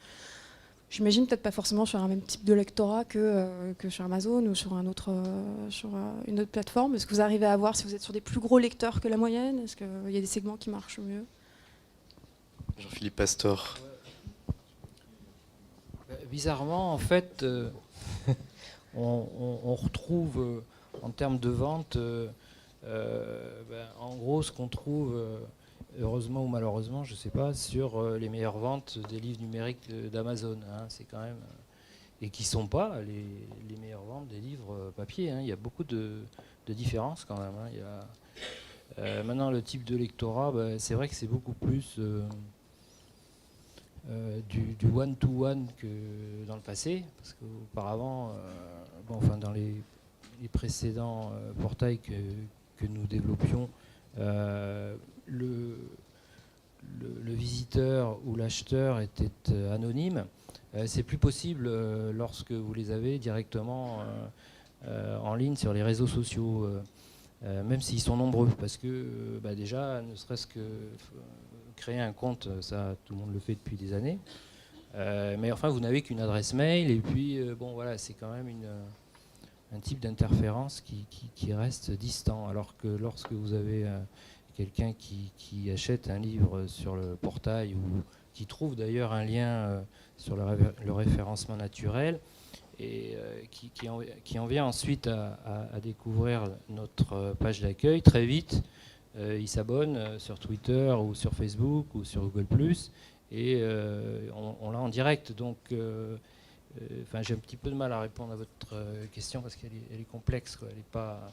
Speaker 3: J'imagine peut-être pas forcément sur un même type de lectorat que sur Amazon ou sur une autre plateforme. Est-ce que vous arrivez à voir si vous êtes sur des plus gros lecteurs que la moyenne? Est-ce qu'il y a des segments qui marchent mieux?
Speaker 2: Jean-Philippe Pastor.
Speaker 5: Bizarrement, en fait, on retrouve en termes de vente, en gros, ce qu'on trouve... heureusement ou malheureusement, je ne sais pas, sur les meilleures ventes des livres numériques d'Amazon. Hein, c'est quand même, et qui ne sont pas les meilleures ventes des livres papier. Hein. Il y a beaucoup de différences quand même. Hein. Il y a, maintenant, le type de lectorat, c'est vrai que c'est beaucoup plus du one-to-one que dans le passé. Parce qu'auparavant, dans les précédents portails que nous développions, le visiteur ou l'acheteur était anonyme. C'est plus possible lorsque vous les avez directement en ligne sur les réseaux sociaux, même s'ils sont nombreux, parce que déjà, ne serait-ce que créer un compte, ça tout le monde le fait depuis des années, mais enfin vous n'avez qu'une adresse mail, et puis c'est quand même un type d'interférence qui reste distant, alors que lorsque vous avez quelqu'un qui achète un livre sur le portail, ou qui trouve d'ailleurs un lien sur le référencement naturel, et qui en vient ensuite à découvrir notre page d'accueil, très vite, il s'abonne sur Twitter ou sur Facebook ou sur Google+, et on l'a en direct. Donc, j'ai un petit peu de mal à répondre à votre question, parce qu'elle est complexe, quoi. Elle est pas...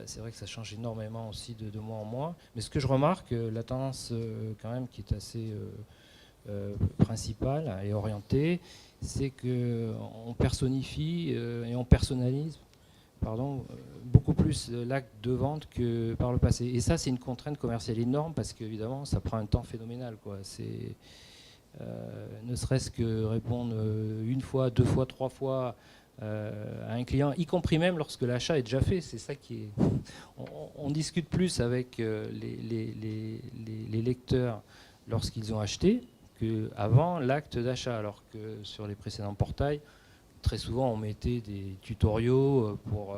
Speaker 5: C'est vrai que ça change énormément aussi de mois en mois. Mais ce que je remarque, la tendance quand même qui est assez principale et orientée, c'est qu'on personnifie et on personnalise beaucoup plus l'acte de vente que par le passé. Et ça, c'est une contrainte commerciale énorme, parce qu'évidemment, ça prend un temps phénoménal, quoi. C'est, ne serait-ce que répondre une fois, deux fois, trois fois à un client, y compris même lorsque l'achat est déjà fait. C'est ça qui est... On discute plus avec les lecteurs lorsqu'ils ont acheté qu'avant l'acte d'achat, alors que sur les précédents portails, très souvent on mettait des tutoriaux pour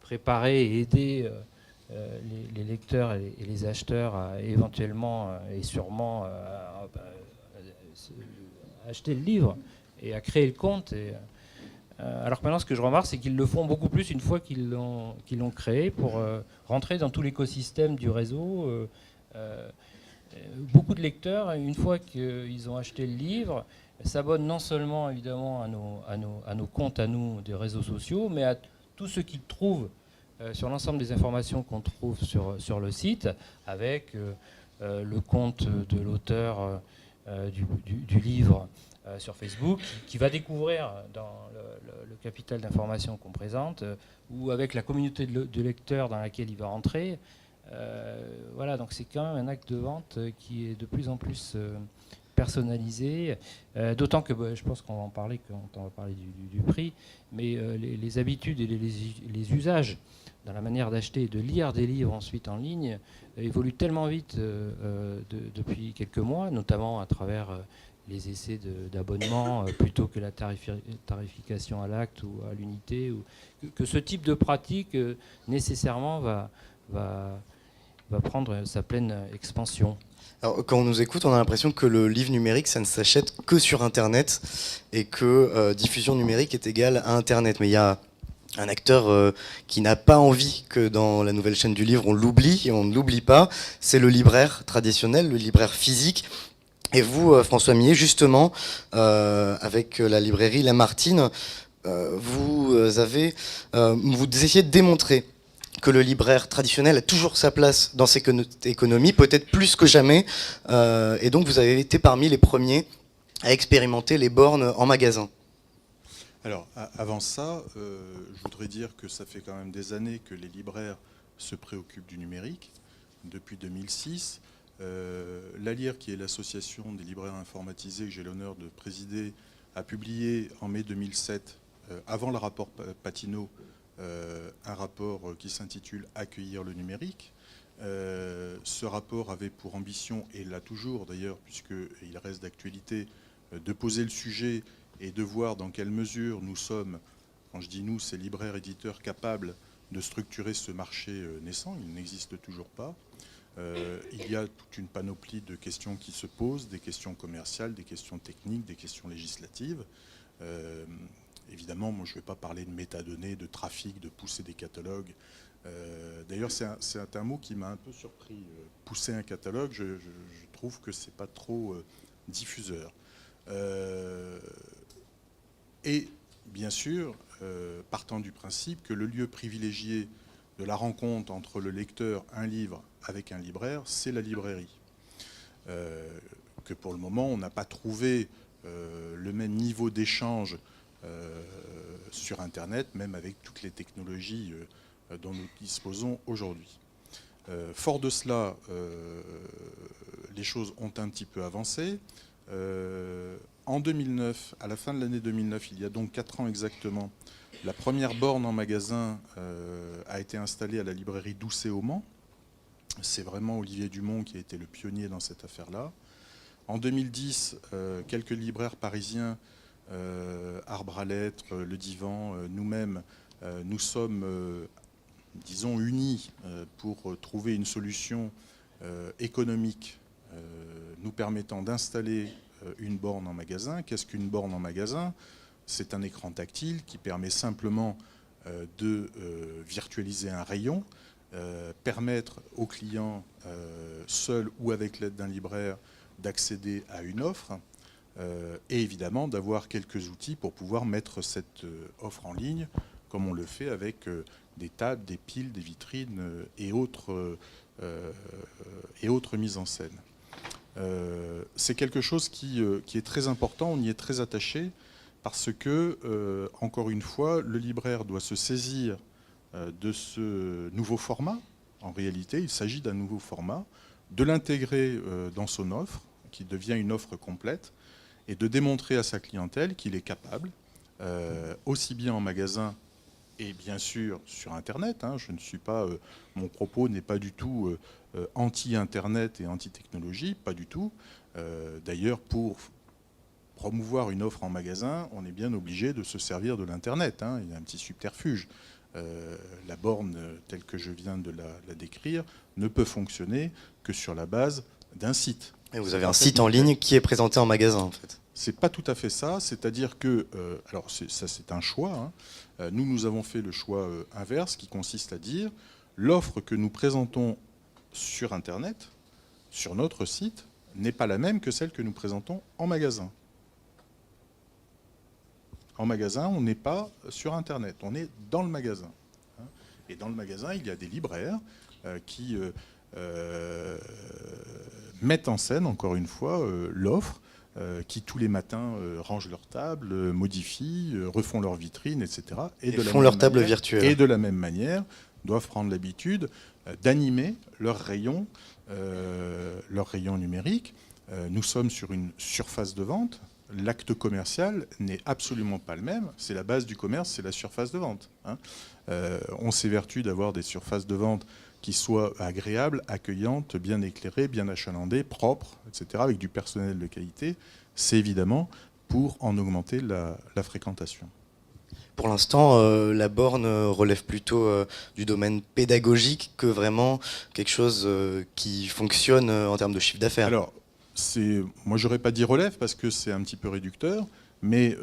Speaker 5: préparer et aider les lecteurs et les acheteurs à éventuellement et sûrement acheter le livre et à créer le compte. Alors que maintenant, ce que je remarque, c'est qu'ils le font beaucoup plus une fois qu'ils l'ont créé, pour rentrer dans tout l'écosystème du réseau. Beaucoup de lecteurs, une fois qu'ils ont acheté le livre, s'abonnent non seulement évidemment à nos comptes, à nous, des réseaux sociaux, mais à tout ce qu'ils trouvent sur l'ensemble des informations qu'on trouve sur le site, avec le compte de l'auteur du livre sur Facebook, qui va découvrir dans le capital d'informations qu'on présente, ou avec la communauté de lecteurs dans laquelle il va rentrer. Voilà, donc c'est quand même un acte de vente qui est de plus en plus personnalisé, d'autant que je pense qu'on va en parler quand on va parler du prix, mais les habitudes et les usages dans la manière d'acheter et de lire des livres ensuite en ligne évoluent tellement vite depuis quelques mois, notamment à travers les essais d'abonnement plutôt que la tarification à l'acte ou à l'unité, que ce type de pratique nécessairement va prendre sa pleine expansion.
Speaker 2: Alors, quand on nous écoute, on a l'impression que le livre numérique, ça ne s'achète que sur Internet, et que diffusion numérique est égale à Internet. Mais il y a un acteur qui n'a pas envie que dans la nouvelle chaîne du livre on l'oublie, et on ne l'oublie pas, c'est le libraire traditionnel, le libraire physique. Et vous, François Millet, justement, avec la librairie Lamartine, vous essayez de démontrer que le libraire traditionnel a toujours sa place dans cette économie, peut-être plus que jamais, et donc vous avez été parmi les premiers à expérimenter les bornes en magasin.
Speaker 6: Alors, avant ça, je voudrais dire que ça fait quand même des années que les libraires se préoccupent du numérique, depuis 2006. L'ALIR, qui est l'association des libraires informatisés que j'ai l'honneur de présider, a publié en mai 2007, avant le rapport Patino, un rapport qui s'intitule « Accueillir le numérique ». Ce rapport avait pour ambition, et l'a toujours d'ailleurs, puisqu'il reste d'actualité, de poser le sujet et de voir dans quelle mesure nous sommes, quand je dis nous, ces libraires éditeurs capables de structurer ce marché naissant. Il n'existe toujours pas. Il y a toute une panoplie de questions qui se posent, des questions commerciales, des questions techniques, des questions législatives. Évidemment, moi, je ne vais pas parler de métadonnées, de trafic, de pousser des catalogues. D'ailleurs, c'est un mot qui m'a un peu surpris. Pousser un catalogue, je trouve que ce n'est pas trop diffuseur. Et bien sûr, partant du principe que le lieu privilégié de la rencontre entre le lecteur, un livre, avec un libraire, c'est la librairie. Que pour le moment, on n'a pas trouvé le même niveau d'échange sur Internet, même avec toutes les technologies dont nous disposons aujourd'hui. Fort de cela, les choses ont un petit peu avancé. En 2009, à la fin de l'année 2009, il y a donc 4 ans exactement, la première borne en magasin a été installée à la librairie Doucet au Mans. C'est vraiment Olivier Dumont qui a été le pionnier dans cette affaire-là. En 2010, quelques libraires parisiens, Arbre à Lettres, Le Divan, nous-mêmes, nous sommes, disons, unis pour trouver une solution économique nous permettant d'installer une borne en magasin. Qu'est-ce qu'une borne en magasin ? C'est un écran tactile qui permet simplement de virtualiser un rayon, permettre aux clients, seuls ou avec l'aide d'un libraire, d'accéder à une offre et évidemment d'avoir quelques outils pour pouvoir mettre cette offre en ligne, comme on le fait avec des tables, des piles, des vitrines et autres mises en scène. C'est quelque chose qui est très important, on y est très attaché, parce que, encore une fois, le libraire doit se saisir de ce nouveau format. En réalité, il s'agit d'un nouveau format, de l'intégrer dans son offre, qui devient une offre complète, et de démontrer à sa clientèle qu'il est capable, aussi bien en magasin et bien sûr sur Internet. Je ne suis pas, mon propos n'est pas du tout anti-Internet et anti-technologie, pas du tout. D'ailleurs, pour promouvoir une offre en magasin, on est bien obligé de se servir de l'Internet. Il y a un petit subterfuge. La borne, telle que je viens de la décrire, ne peut fonctionner que sur la base d'un site.
Speaker 2: Et vous avez un site en ligne qui est présenté en magasin, en fait.
Speaker 6: C'est pas tout à fait ça, c'est-à-dire que, alors ça c'est un choix, nous avons fait le choix inverse qui consiste à dire l'offre que nous présentons sur Internet, sur notre site, n'est pas la même que celle que nous présentons en magasin. En magasin, on n'est pas sur Internet, on est dans le magasin. Et dans le magasin, il y a des libraires qui mettent en scène, encore une fois, l'offre, qui tous les matins rangent leur table, modifient, refont leur vitrine, etc. Et
Speaker 2: font leur table virtuelle.
Speaker 6: Et de la même manière, doivent prendre l'habitude d'animer leur rayon numérique. Nous sommes sur une surface de vente. L'acte commercial n'est absolument pas le même. C'est la base du commerce, c'est la surface de vente. On s'évertue d'avoir des surfaces de vente qui soient agréables, accueillantes, bien éclairées, bien achalandées, propres, etc., avec du personnel de qualité. C'est évidemment pour en augmenter la fréquentation.
Speaker 2: Pour l'instant, la borne relève plutôt du domaine pédagogique que vraiment quelque chose qui fonctionne en termes de chiffre d'affaires.
Speaker 6: Alors, moi, j'aurais pas dit relève parce que c'est un petit peu réducteur. mais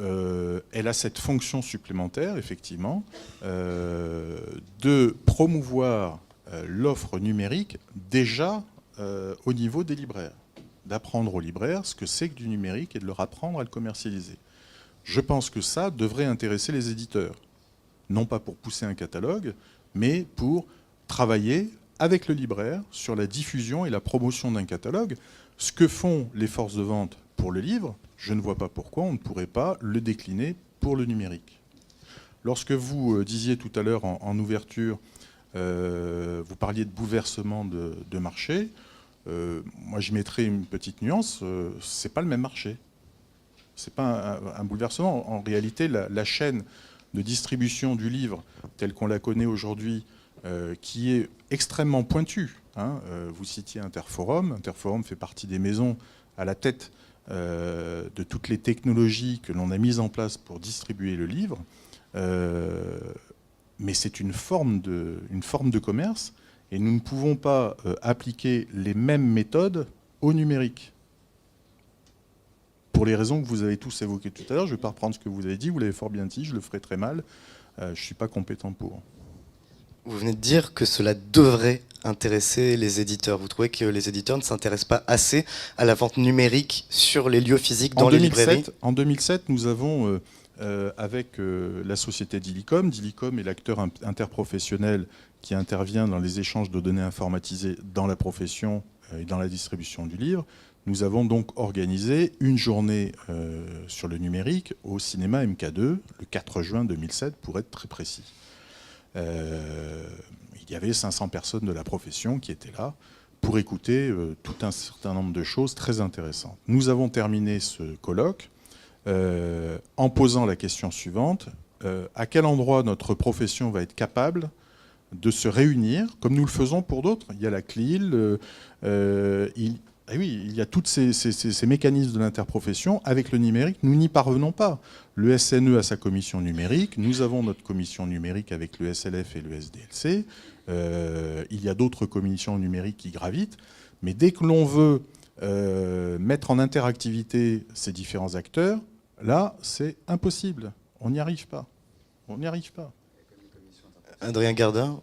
Speaker 6: elle a cette fonction supplémentaire, effectivement, de promouvoir l'offre numérique déjà au niveau des libraires, d'apprendre aux libraires ce que c'est que du numérique et de leur apprendre à le commercialiser. Je pense que ça devrait intéresser les éditeurs, non pas pour pousser un catalogue, mais pour travailler avec le libraire sur la diffusion et la promotion d'un catalogue. Ce que font les forces de vente pour le livre, je ne vois pas pourquoi on ne pourrait pas le décliner pour le numérique. Lorsque vous disiez tout à l'heure en ouverture, vous parliez de bouleversement de marché, moi je mettrais une petite nuance, c'est pas le même marché. C'est pas un bouleversement. En réalité, la chaîne de distribution du livre, telle qu'on la connaît aujourd'hui, qui est extrêmement pointue. Hein. Vous citiez Interforum. Interforum fait partie des maisons à la tête de toutes les technologies que l'on a mises en place pour distribuer le livre. Mais c'est une forme de commerce et nous ne pouvons pas appliquer les mêmes méthodes au numérique. Pour les raisons que vous avez tous évoquées tout à l'heure, je ne vais pas reprendre ce que vous avez dit, vous l'avez fort bien dit, je le ferai très mal, je ne suis pas compétent pour.
Speaker 2: Vous venez de dire que cela devrait intéresser les éditeurs. Vous trouvez que les éditeurs ne s'intéressent pas assez à la vente numérique sur les lieux physiques dans les librairies ?
Speaker 6: En 2007, nous avons, avec la société Dilicom, Dilicom est l'acteur interprofessionnel qui intervient dans les échanges de données informatisées dans la profession et dans la distribution du livre. Nous avons donc organisé une journée sur le numérique au cinéma MK2, le 4 juin 2007, pour être très précis. Il y avait 500 personnes de la profession qui étaient là pour écouter tout un certain nombre de choses très intéressantes. Nous avons terminé ce colloque en posant la question suivante, à quel endroit notre profession va être capable de se réunir, comme nous le faisons pour d'autres. Il y a la CLIL, il y a tous ces mécanismes de l'interprofession. Avec le numérique, nous n'y parvenons pas. Le SNE a sa commission numérique, nous avons notre commission numérique avec le SLF et le SDLC. Il y a d'autres commissions numériques qui gravitent. Mais dès que l'on veut mettre en interactivité ces différents acteurs, là, c'est impossible. On n'y arrive pas. On n'y arrive pas.
Speaker 2: Adrien Gardin.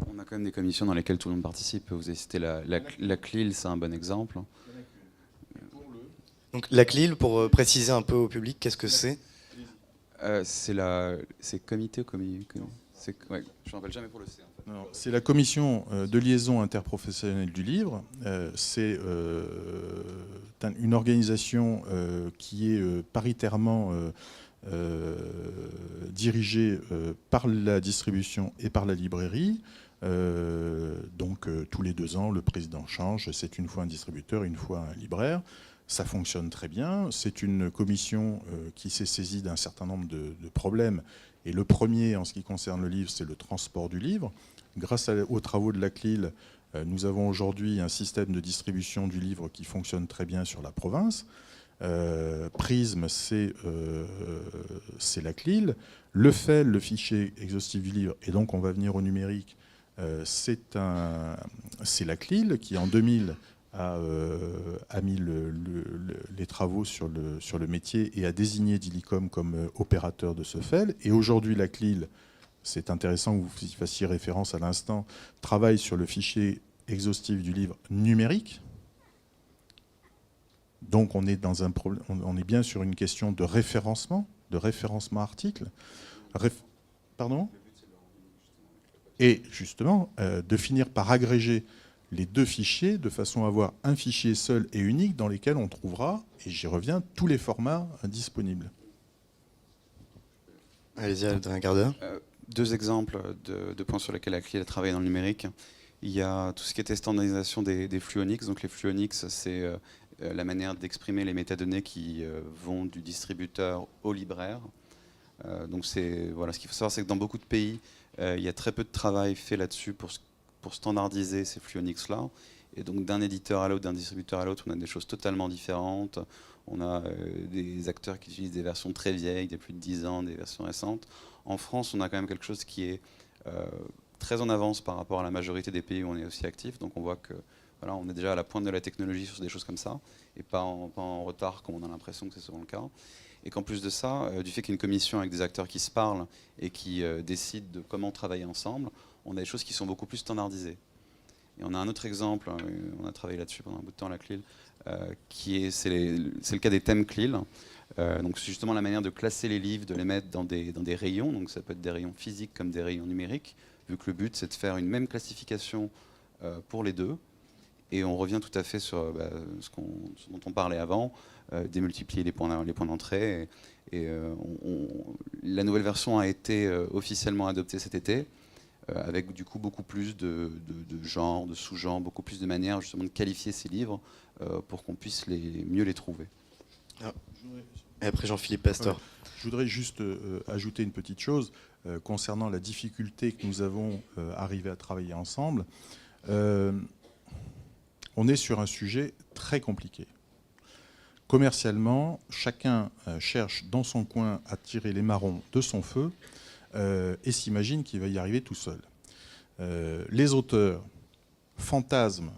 Speaker 4: On a quand même des commissions dans lesquelles tout le monde participe. Vous avez cité la CLIL, c'est un bon exemple.
Speaker 2: Donc la CLIL, pour préciser un peu au public, qu'est-ce que c'est ?
Speaker 4: C'est comité ou comité ouais, je ne me rappelle jamais pour le C. En fait.
Speaker 6: C'est la commission de liaison interprofessionnelle du livre. C'est une organisation qui est paritairement dirigée par la distribution et par la librairie. Donc tous les 2 ans, le président change. C'est une fois un distributeur, une fois un libraire. Ça fonctionne très bien. C'est une commission qui s'est saisie d'un certain nombre de problèmes. Et le premier, en ce qui concerne le livre, c'est le transport du livre. Grâce aux travaux de la CLIL, nous avons aujourd'hui un système de distribution du livre qui fonctionne très bien sur la province. Prism, c'est la CLIL. Le FEL, le fichier exhaustif du livre, et donc on va venir au numérique, c'est la CLIL qui, en 2000, a mis les travaux sur le métier et a désigné Dilicom comme opérateur de ce FEL. Et aujourd'hui, la CLIL, c'est intéressant que vous y fassiez référence à l'instant, travaille sur le fichier exhaustif du livre numérique. Donc on est dans un problème, on est bien sur une question de référencement article. Pardon ? Et justement, de finir par agréger les 2 fichiers de façon à avoir un fichier seul et unique dans lequel on trouvera, et j'y reviens, tous les formats disponibles.
Speaker 2: Allez-y, un quart d'heure.
Speaker 4: 2 exemples de points sur lesquels la CLIL a travaillé dans le numérique. Il y a tout ce qui était standardisation des flux Onyx. Donc les flux Onyx, c'est la manière d'exprimer les métadonnées qui vont du distributeur au libraire. Donc voilà, ce qu'il faut savoir, c'est que dans beaucoup de pays, il y a très peu de travail fait là-dessus pour standardiser ces flux Onyx-là. Et donc d'un éditeur à l'autre, d'un distributeur à l'autre, on a des choses totalement différentes. On a des acteurs qui utilisent des versions très vieilles, des plus de 10 ans, des versions récentes. En France, on a quand même quelque chose qui est très en avance par rapport à la majorité des pays où on est aussi actif. Donc on voit que Voilà, on est déjà à la pointe de la technologie sur des choses comme ça, et pas en retard comme on a l'impression que c'est souvent le cas. Et qu'en plus de ça, du fait qu'il y a une commission avec des acteurs qui se parlent et qui décident de comment travailler ensemble, on a des choses qui sont beaucoup plus standardisées. Et on a un autre exemple, on a travaillé là-dessus pendant un bout de temps à la CLIL, c'est le cas des thèmes CLIL. Donc c'est justement la manière de classer les livres, de les mettre dans des rayons, donc ça peut être des rayons physiques comme des rayons numériques, vu que le but c'est de faire une même classification pour les deux. Et on revient tout à fait sur ce dont on parlait avant, démultiplier les points d'entrée. La nouvelle version a été officiellement adoptée cet été, avec du coup beaucoup plus de genres, de sous-genres, beaucoup plus de manières justement de qualifier ces livres pour qu'on puisse mieux les trouver.
Speaker 2: Ah. Et après Jean-Philippe Pastor.
Speaker 6: Ouais. Je voudrais juste ajouter une petite chose concernant la difficulté que nous avons arrivé à travailler ensemble. On est sur un sujet très compliqué. Commercialement, chacun cherche dans son coin à tirer les marrons de son feu et s'imagine qu'il va y arriver tout seul. Les auteurs fantasment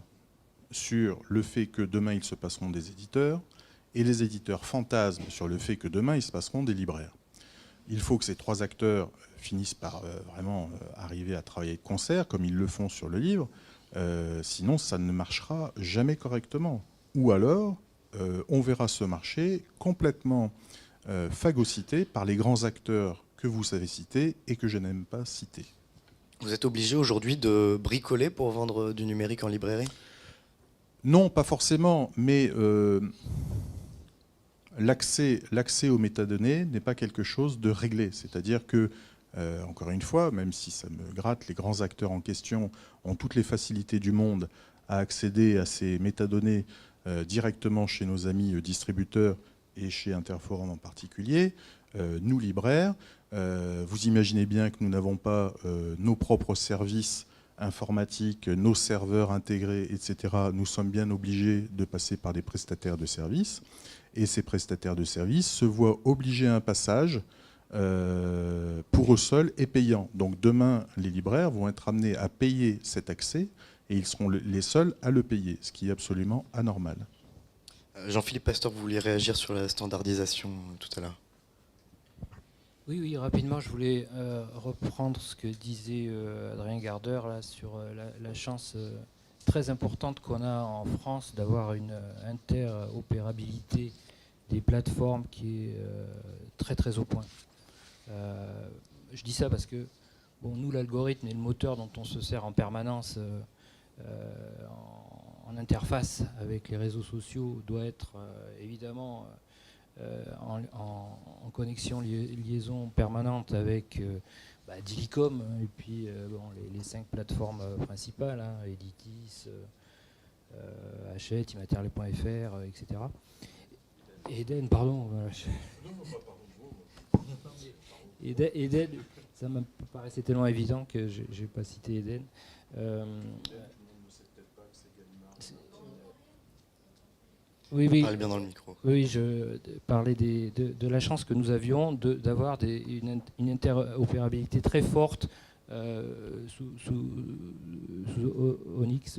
Speaker 6: sur le fait que demain ils se passeront des éditeurs et les éditeurs fantasment sur le fait que demain ils se passeront des libraires. Il faut que ces trois acteurs finissent par vraiment arriver à travailler de concert comme ils le font sur le livre. Sinon, ça ne marchera jamais correctement. Ou alors, on verra ce marché complètement phagocyté par les grands acteurs que vous avez cités et que je n'aime pas citer.
Speaker 2: Vous êtes obligé aujourd'hui de bricoler pour vendre du numérique en librairie ?
Speaker 6: Non, pas forcément, mais l'accès aux métadonnées n'est pas quelque chose de réglé. C'est-à-dire que encore une fois, même si ça me gratte, les grands acteurs en question ont toutes les facilités du monde à accéder à ces métadonnées directement chez nos amis distributeurs et chez Interforum en particulier. Nous, libraires, vous imaginez bien que nous n'avons pas nos propres services informatiques, nos serveurs intégrés, etc. Nous sommes bien obligés de passer par des prestataires de services. Et ces prestataires de services se voient obligés à un passage pour eux seuls et payant. Donc demain, les libraires vont être amenés à payer cet accès et ils seront les seuls à le payer, ce qui est absolument anormal.
Speaker 2: Jean-Philippe Pastor, vous vouliez réagir sur la standardisation tout à l'heure ?
Speaker 5: Oui, rapidement, je voulais reprendre ce que disait Adrien Gardeur là, sur la chance très importante qu'on a en France d'avoir une interopérabilité des plateformes qui est très très au point. Je dis ça parce que nous, l'algorithme et le moteur dont on se sert en permanence en interface avec les réseaux sociaux doit être évidemment en connexion, liaison permanente avec Dilicom et puis les 5 plateformes principales, Editis, Hachette, immatériel.fr, etc. Eden, pardon. Eden, ça me paraissait tellement évident que je n'ai pas cité Eden. Oui.
Speaker 2: Parlez bien dans le micro.
Speaker 5: Oui, je parlais de la chance que nous avions d'avoir une interopérabilité très forte sous Onyx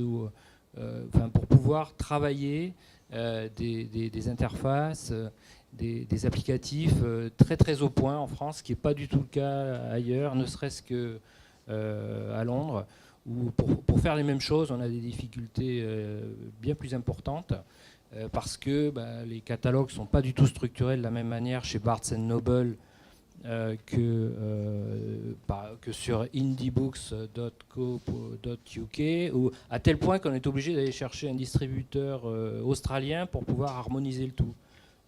Speaker 5: pour pouvoir travailler des interfaces, des applicatifs très très au point en France, ce qui n'est pas du tout le cas ailleurs, ne serait-ce que à Londres, où pour faire les mêmes choses, on a des difficultés bien plus importantes. Parce que les catalogues ne sont pas du tout structurés de la même manière chez Barnes & Noble que sur indiebooks.co.uk, à tel point qu'on est obligé d'aller chercher un distributeur australien pour pouvoir harmoniser le tout.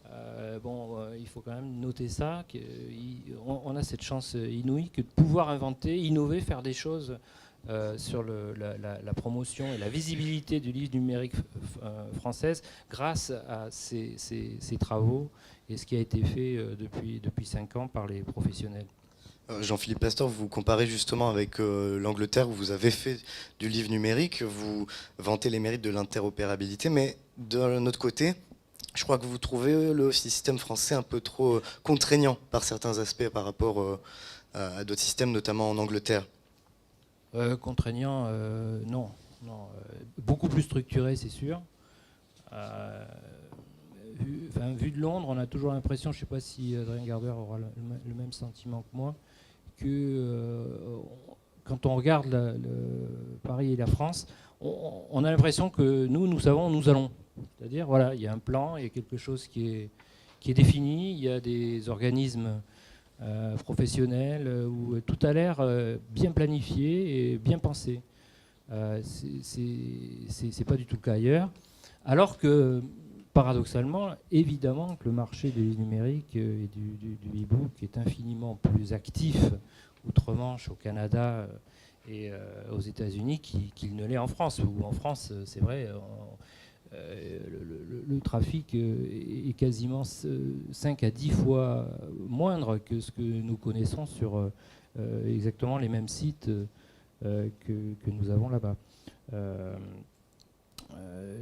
Speaker 5: Il faut quand même noter ça, qu'on a cette chance inouïe que de pouvoir inventer, innover, faire des choses sur la promotion et la visibilité du livre numérique française grâce à ces travaux et ce qui a été fait depuis 5 ans par les professionnels.
Speaker 2: Jean-Philippe Pastor, vous comparez justement avec l'Angleterre où vous avez fait du livre numérique, vous vantez les mérites de l'interopérabilité, mais de notre côté, je crois que vous trouvez le système français un peu trop contraignant par certains aspects par rapport à d'autres systèmes, notamment en Angleterre.
Speaker 5: Contraignant, non. non, beaucoup plus structuré, c'est sûr. Vu de Londres, on a toujours l'impression, je ne sais pas si Adrien Gardeur aura le même sentiment que moi, que quand on regarde Paris et la France, on a l'impression que nous savons, nous allons. C'est-à-dire, voilà, il y a un plan, il y a quelque chose qui est défini, il y a des organismes professionnels où tout a l'air bien planifié et bien pensé. C'est pas du tout le cas ailleurs. Alors que, paradoxalement, évidemment que le marché du numérique et du e-book est infiniment plus actif outre-Manche, au Canada et aux États-Unis qu'il ne l'est en France. Où en France, c'est vrai, le trafic est quasiment 5 à 10 fois moindre que ce que nous connaissons sur exactement les mêmes sites que nous avons là-bas.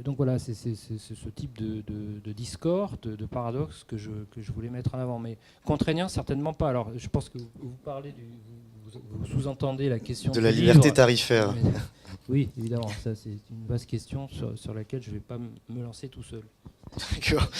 Speaker 5: Donc voilà, c'est ce type de discorde, de paradoxe que je voulais mettre en avant. Mais contraignant, certainement pas. Alors, je pense que vous parlez vous sous-entendez la question
Speaker 2: de la liberté tarifaire.
Speaker 5: Mais, oui, évidemment, ça c'est une vaste question sur laquelle je ne vais pas me lancer tout seul.
Speaker 2: D'accord.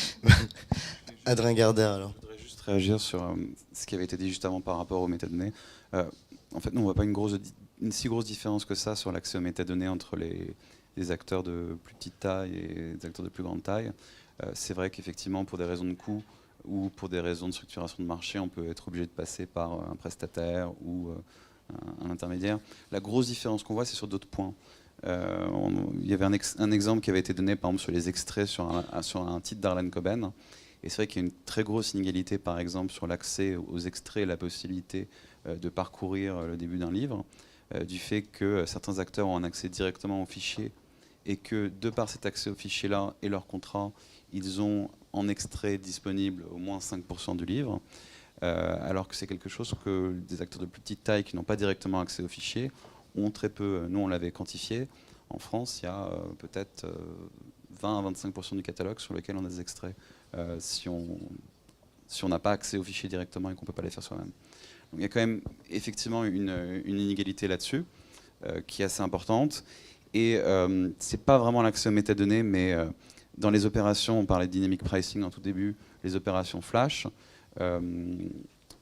Speaker 2: Adrien Gardeur, alors.
Speaker 4: Je voudrais juste réagir sur ce qui avait été dit justement par rapport aux métadonnées. En fait, nous, on ne voit pas une si grosse différence que ça sur l'accès aux métadonnées entre les acteurs de plus petite taille et les acteurs de plus grande taille. C'est vrai qu'effectivement, pour des raisons de coût ou pour des raisons de structuration de marché, on peut être obligé de passer par un prestataire ou un intermédiaire. La grosse différence qu'on voit, c'est sur d'autres points. Il y avait un exemple qui avait été donné, par exemple, sur les extraits sur un titre d'Arlan Coben. Et c'est vrai qu'il y a une très grosse inégalité, par exemple, sur l'accès aux extraits et la possibilité de parcourir le début d'un livre, du fait que certains acteurs ont un accès directement aux fichiers et que, de par cet accès aux fichiers-là et leur contrat, ils ont en extrait disponible au moins 5% du livre, alors que c'est quelque chose que des acteurs de plus petite taille qui n'ont pas directement accès aux fichiers ont très peu. Nous, on l'avait quantifié. En France, il y a peut-être 20 à 25% du catalogue sur lequel on a des extraits, si on n'a pas accès aux fichiers directement et qu'on ne peut pas les faire soi-même. Donc, il y a quand même effectivement une inégalité là-dessus qui est assez importante. Et ce n'est pas vraiment l'accès aux métadonnées, mais dans les opérations, on parlait de dynamic pricing en tout début, les opérations flash,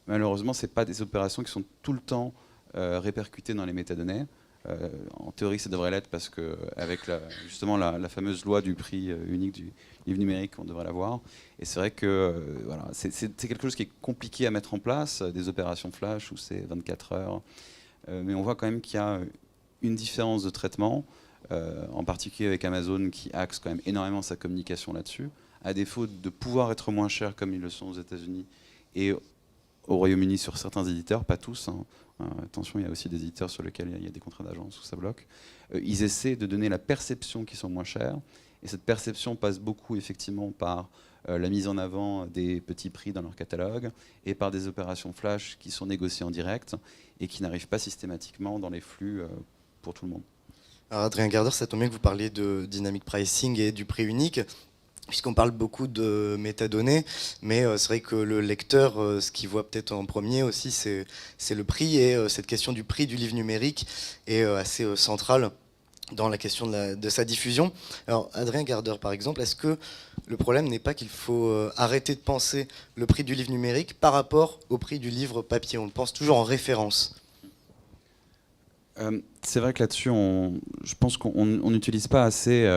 Speaker 4: malheureusement, ce n'est pas des opérations qui sont tout le temps répercutées dans les métadonnées. En théorie, ça devrait l'être parce qu'avec justement la fameuse loi du prix unique du livre numérique, on devrait l'avoir. Et c'est vrai que voilà, c'est quelque chose qui est compliqué à mettre en place, des opérations flash où c'est 24 heures. Mais on voit quand même qu'il y a une différence de traitement, en particulier avec Amazon qui axe quand même énormément sa communication là-dessus, à défaut de pouvoir être moins cher comme ils le sont aux États-Unis et au Royaume-Uni sur certains éditeurs, pas tous. Hein. Attention, il y a aussi des éditeurs sur lesquels il y a des contrats d'agence où ça bloque. Ils essaient de donner la perception qu'ils sont moins chers, et cette perception passe beaucoup effectivement par la mise en avant des petits prix dans leur catalogue et par des opérations flash qui sont négociées en direct et qui n'arrivent pas systématiquement dans les flux pour tout le monde.
Speaker 2: Alors Adrien Gardeur, ça tombe bien que vous parliez de dynamic pricing et du prix unique, puisqu'on parle beaucoup de métadonnées, mais c'est vrai que le lecteur, ce qu'il voit peut-être en premier aussi, c'est le prix, et cette question du prix du livre numérique est assez centrale dans la question de sa diffusion. Alors Adrien Gardeur, par exemple, est-ce que le problème n'est pas qu'il faut arrêter de penser le prix du livre numérique par rapport au prix du livre papier? On le pense toujours en référence.
Speaker 4: C'est vrai que là-dessus, je pense qu'on n'utilise pas assez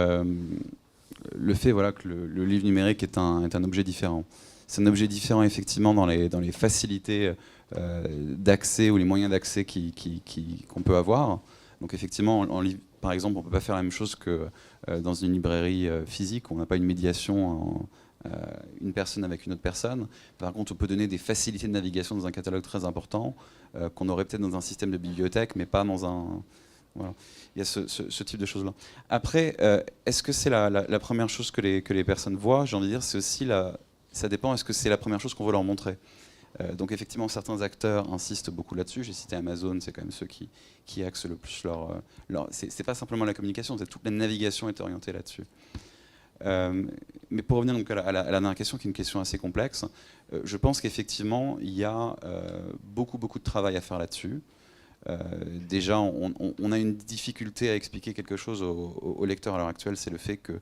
Speaker 4: le fait voilà, que le livre numérique est un objet différent. C'est un objet différent effectivement dans les facilités d'accès ou les moyens d'accès qu'on peut avoir. Donc effectivement, par exemple, on ne peut pas faire la même chose que dans une librairie physique où on n'a pas une médiation une personne avec une autre personne. Par contre, on peut donner des facilités de navigation dans un catalogue très important qu'on aurait peut-être dans un système de bibliothèque, mais pas dans un... Voilà. Il y a ce type de choses-là. Après, est-ce que c'est la première chose que les personnes voient? J'ai envie de dire, c'est aussi ça dépend, est-ce que c'est la première chose qu'on veut leur montrer? Donc effectivement, certains acteurs insistent beaucoup là-dessus. J'ai cité Amazon, c'est quand même ceux qui axent le plus leur c'est pas simplement la communication, c'est toute la navigation est orientée là-dessus. Mais pour revenir donc à la dernière question, qui est une question assez complexe, je pense qu'effectivement, il y a beaucoup de travail à faire là-dessus. déjà, on a une difficulté à expliquer quelque chose au lecteur à l'heure actuelle, c'est le fait que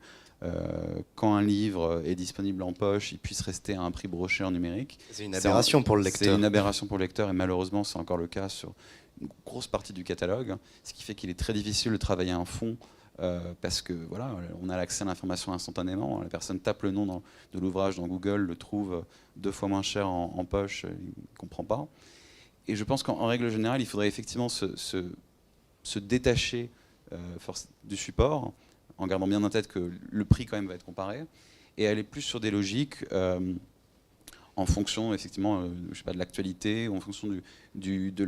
Speaker 4: quand un livre est disponible en poche, il puisse rester à un prix broché en numérique.
Speaker 2: C'est une aberration pour le lecteur.
Speaker 4: C'est une aberration pour le lecteur, et malheureusement, c'est encore le cas sur une grosse partie du catalogue, ce qui fait qu'il est très difficile de travailler un fond, parce que voilà, on a l'accès à l'information instantanément. La personne tape le nom de l'ouvrage dans Google, le trouve 2 fois moins cher en poche, il ne comprend pas. Et je pense qu'en règle générale, il faudrait effectivement se détacher du support, en gardant bien en tête que le prix quand même va être comparé, et aller plus sur des logiques en fonction effectivement je sais pas, de l'actualité, ou en fonction de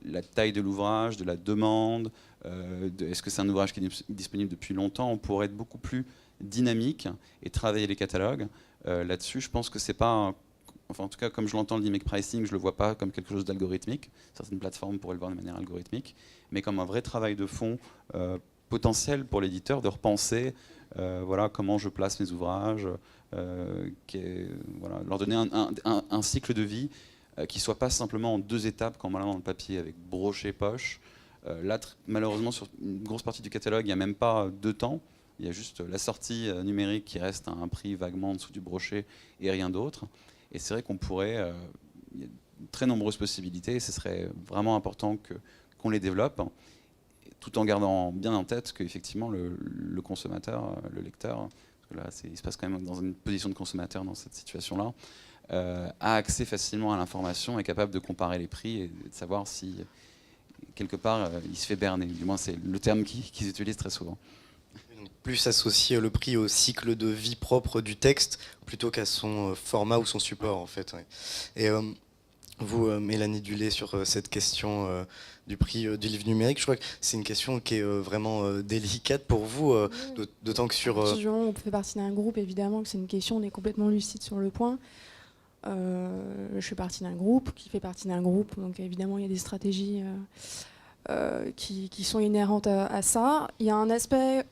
Speaker 4: la taille de l'ouvrage, de la demande, est-ce que c'est un ouvrage qui est disponible depuis longtemps. On pourrait être beaucoup plus dynamique et travailler les catalogues. Là-dessus, je pense que c'est pas... Enfin, en tout cas, comme je l'entends, le dynamic pricing, je ne le vois pas comme quelque chose d'algorithmique. Certaines plateformes pourraient le voir de manière algorithmique, mais comme un vrai travail de fond potentiel pour l'éditeur de repenser voilà, comment je place mes ouvrages, voilà, leur donner un cycle de vie qui ne soit pas simplement en 2 étapes, comme on l'a dans le papier, avec broché, poche. Là, malheureusement, sur une grosse partie du catalogue, il n'y a même pas 2 temps. Il y a juste la sortie numérique qui reste à un prix vaguement en dessous du brochet et rien d'autre. Et c'est vrai qu'on pourrait... il y a de très nombreuses possibilités, et ce serait vraiment important qu'on les développe, tout en gardant bien en tête qu'effectivement le consommateur, le lecteur, parce que là il se passe quand même dans une position de consommateur dans cette situation-là, a accès facilement à l'information, est capable de comparer les prix et de savoir si quelque part il se fait berner. Du moins c'est le terme qu'ils utilisent très souvent.
Speaker 2: Plus associer le prix au cycle de vie propre du texte plutôt qu'à son format ou son support en fait. Ouais. Et vous, Mélanie Dulé, sur cette question du prix du livre numérique, je crois que c'est une question qui est vraiment délicate pour vous, d'autant que sur...
Speaker 3: On fait partie d'un groupe, évidemment que c'est une question, on est complètement lucide sur le point. Je fais partie d'un groupe qui fait partie d'un groupe, donc évidemment il y a des stratégies qui sont inhérentes à ça. Il y a un aspect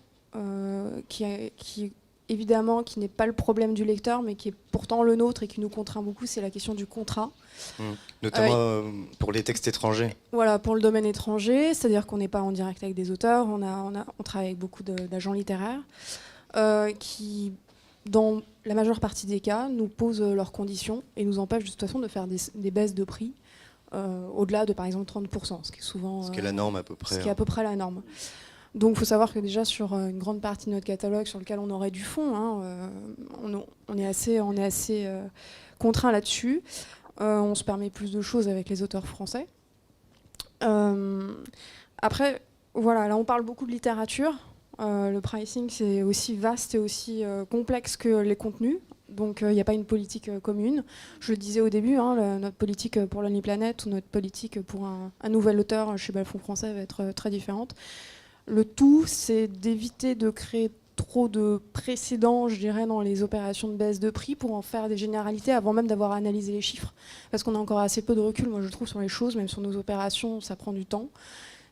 Speaker 3: qui évidemment qui n'est pas le problème du lecteur, mais qui est pourtant le nôtre et qui nous contraint beaucoup, c'est la question du contrat.
Speaker 2: Notamment pour les textes étrangers.
Speaker 3: Voilà, pour le domaine étranger, c'est-à-dire qu'on n'est pas en direct avec des auteurs, on travaille avec beaucoup d'agents littéraires qui, dans la majeure partie des cas, nous posent leurs conditions et nous empêchent de toute façon de faire des baisses de prix au-delà de par exemple 30%, ce qui est souvent...
Speaker 2: Ce qui est la norme à peu près.
Speaker 3: Ce qui est à peu près la norme. Donc il faut savoir que déjà sur une grande partie de notre catalogue sur lequel on aurait du fond, on est assez contraint là-dessus. On se permet plus de choses avec les auteurs français. Après, voilà, là on parle beaucoup de littérature. Le pricing c'est aussi vaste et aussi complexe que les contenus. Donc il n'y a pas une politique commune. Je le disais au début, notre politique pour Lonely Planet ou notre politique pour un nouvel auteur chez Balfond Français va être très différente. Le tout, c'est d'éviter de créer trop de précédents, je dirais, dans les opérations de baisse de prix pour en faire des généralités avant même d'avoir analysé les chiffres. Parce qu'on a encore assez peu de recul, moi je trouve, sur les choses, même sur nos opérations, ça prend du temps.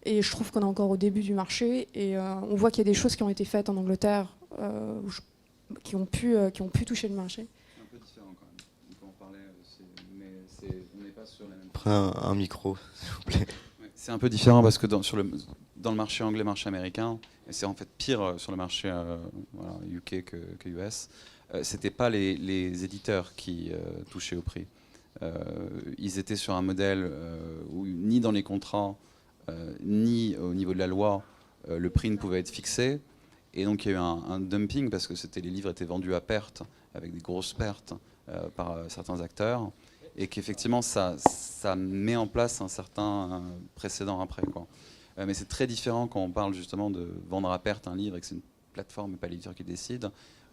Speaker 3: Et je trouve qu'on est encore au début du marché. Et on voit qu'il y a des choses qui ont été faites en Angleterre qui ont pu toucher le marché.
Speaker 4: C'est un peu différent quand même. On peut en parler, mais on n'est pas sur la même...
Speaker 2: Prenez un micro, s'il vous plaît.
Speaker 4: C'est un peu différent parce que dans le marché anglais, marché américain, et c'est en fait pire sur le marché UK que US, c'était pas les éditeurs qui touchaient au prix. Ils étaient sur un modèle où ni dans les contrats, ni au niveau de la loi, le prix ne pouvait être fixé. Et donc il y a eu un dumping parce que les livres étaient vendus à perte, avec des grosses pertes par certains acteurs. Et qu'effectivement, ça met en place un certain précédent après, quoi. Mais c'est très différent quand on parle justement de vendre à perte un livre et que c'est une plateforme et pas l'éditeur qui décide,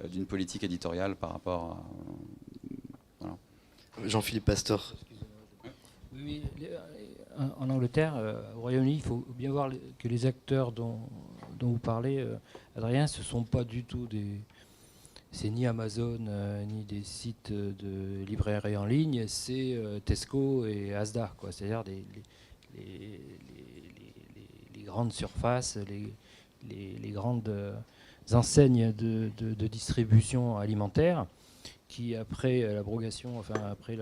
Speaker 4: d'une politique éditoriale par rapport à... voilà.
Speaker 2: Jean-Philippe Pastor.
Speaker 5: Oui, en Angleterre, au Royaume-Uni, il faut bien voir que les acteurs dont vous parlez, Adrien, ce ne sont pas du tout c'est ni Amazon, ni des sites de librairie en ligne, c'est Tesco et Asda, quoi. C'est-à-dire les grandes surfaces, les grandes enseignes de distribution alimentaire qui, après l'abrogation, enfin après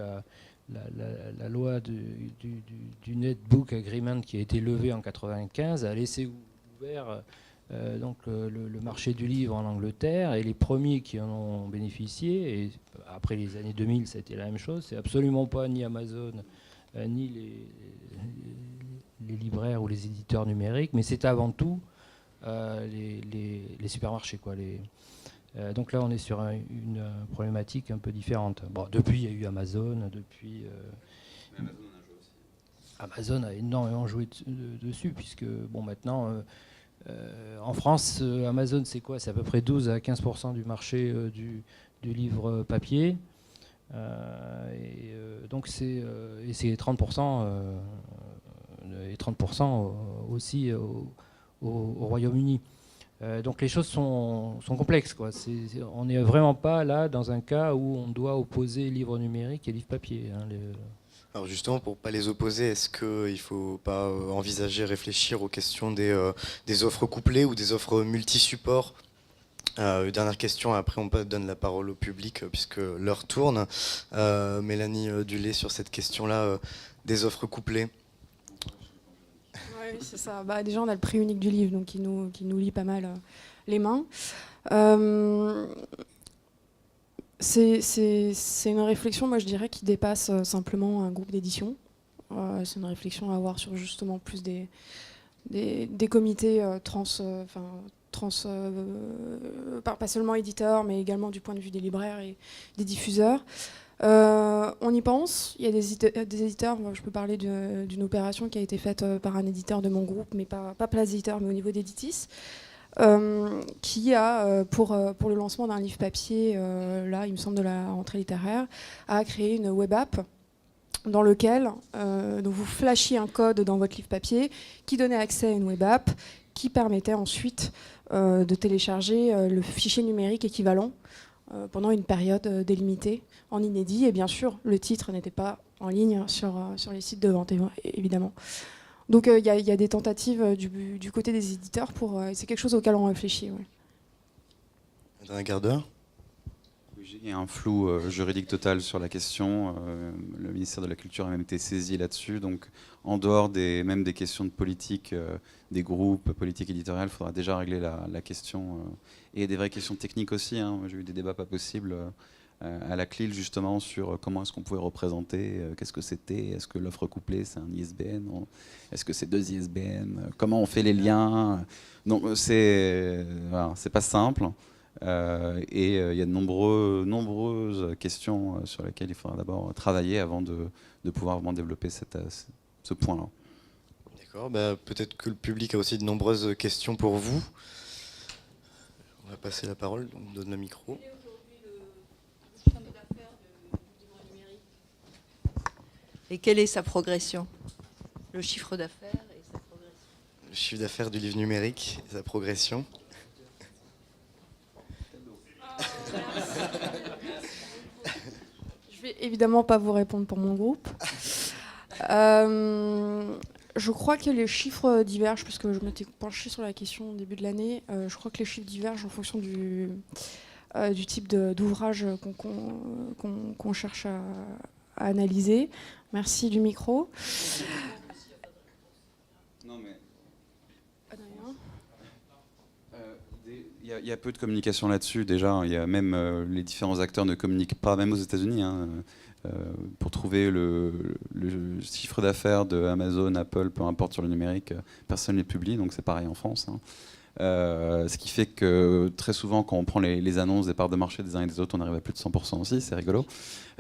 Speaker 5: la loi du Netbook Agreement qui a été levée en 1995 a laissé ouvert donc le marché du livre en Angleterre, et les premiers qui en ont bénéficié, et après les années 2000 ça a été la même chose, c'est absolument pas ni Amazon ni les libraires ou les éditeurs numériques, mais c'est avant tout les supermarchés, quoi. Donc là on est sur une problématique un peu différente. Bon, depuis il y a eu Amazon, depuis Amazon a énormément joué dessus, puisque bon, maintenant en France, Amazon c'est quoi? C'est à peu près 12 à 15% du marché du livre papier. Donc c'est 30%, et 30% aussi au Royaume-Uni. Donc les choses sont complexes, quoi. On n'est vraiment pas là dans un cas où on doit opposer livre numérique et livre papier, hein.
Speaker 2: Alors justement, pour ne pas les opposer, est-ce qu'il ne faut pas envisager, réfléchir aux questions des offres couplées ou des offres multi-supports? Dernière question, après on donne la parole au public puisque l'heure tourne. Mélanie Dulé, sur cette question-là, des offres couplées.
Speaker 3: Oui, c'est ça. Déjà, on a le prix unique du livre, donc qui nous lie pas mal les mains. C'est une réflexion, moi je dirais, qui dépasse simplement un groupe d'édition. C'est une réflexion à avoir sur justement plus des comités pas seulement éditeurs, mais également du point de vue des libraires et des diffuseurs. On y pense. Il y a des éditeurs. Moi, je peux parler d'une opération qui a été faite par un éditeur de mon groupe, mais pas Place Éditeur, mais au niveau d'Editis, qui a, pour le lancement d'un livre papier, là, il me semble de la rentrée littéraire, a créé une web app dans lequel donc vous flashiez un code dans votre livre papier qui donnait accès à une web app qui permettait ensuite de télécharger le fichier numérique équivalent pendant une période délimitée en inédit. Et bien sûr, le titre n'était pas en ligne sur les sites de vente, évidemment. Donc il y a des tentatives du côté des éditeurs c'est quelque chose auquel on réfléchit. Ouais.
Speaker 2: Dans un quart d'heure.
Speaker 4: Il y a un flou juridique total sur la question. Le ministère de la Culture a même été saisi là-dessus. Donc, en dehors même des questions de politique, des groupes, politique éditoriale, il faudra déjà régler la question. Et des vraies questions techniques aussi, hein. J'ai eu des débats pas possibles à la CLIL, justement, sur comment est-ce qu'on pouvait représenter, qu'est-ce que c'était, est-ce que l'offre couplée, c'est un ISBN, est-ce que c'est 2 ISBN, comment on fait les liens. Donc, c'est pas simple. Et il y a de nombreuses questions sur lesquelles il faudra d'abord travailler avant de pouvoir vraiment développer ce point-là.
Speaker 2: D'accord, peut-être que le public a aussi de nombreuses questions pour vous. On va passer la parole, on donne le micro.
Speaker 7: Quel est aujourd'hui le chiffre d'affaires du livre numérique et quelle est sa progression? Le chiffre d'affaires et sa progression.
Speaker 2: Le chiffre d'affaires du livre numérique et sa progression.
Speaker 3: Je vais évidemment pas vous répondre pour mon groupe. Je crois que les chiffres divergent, parce que je m'étais penchée sur la question au début de l'année. Je crois que les chiffres divergent en fonction du type d'ouvrage qu'on cherche à analyser. Merci du micro.
Speaker 4: Non, mais... Il y a peu de communication là-dessus déjà. Il y a même les différents acteurs ne communiquent pas, même aux États-Unis, hein, pour trouver le chiffre d'affaires de Amazon, Apple, peu importe sur le numérique, personne ne les publie, donc c'est pareil en France. Hein. Ce qui fait que très souvent, quand on prend les annonces des parts de marché des uns et des autres, on arrive à plus de 100% aussi, c'est rigolo.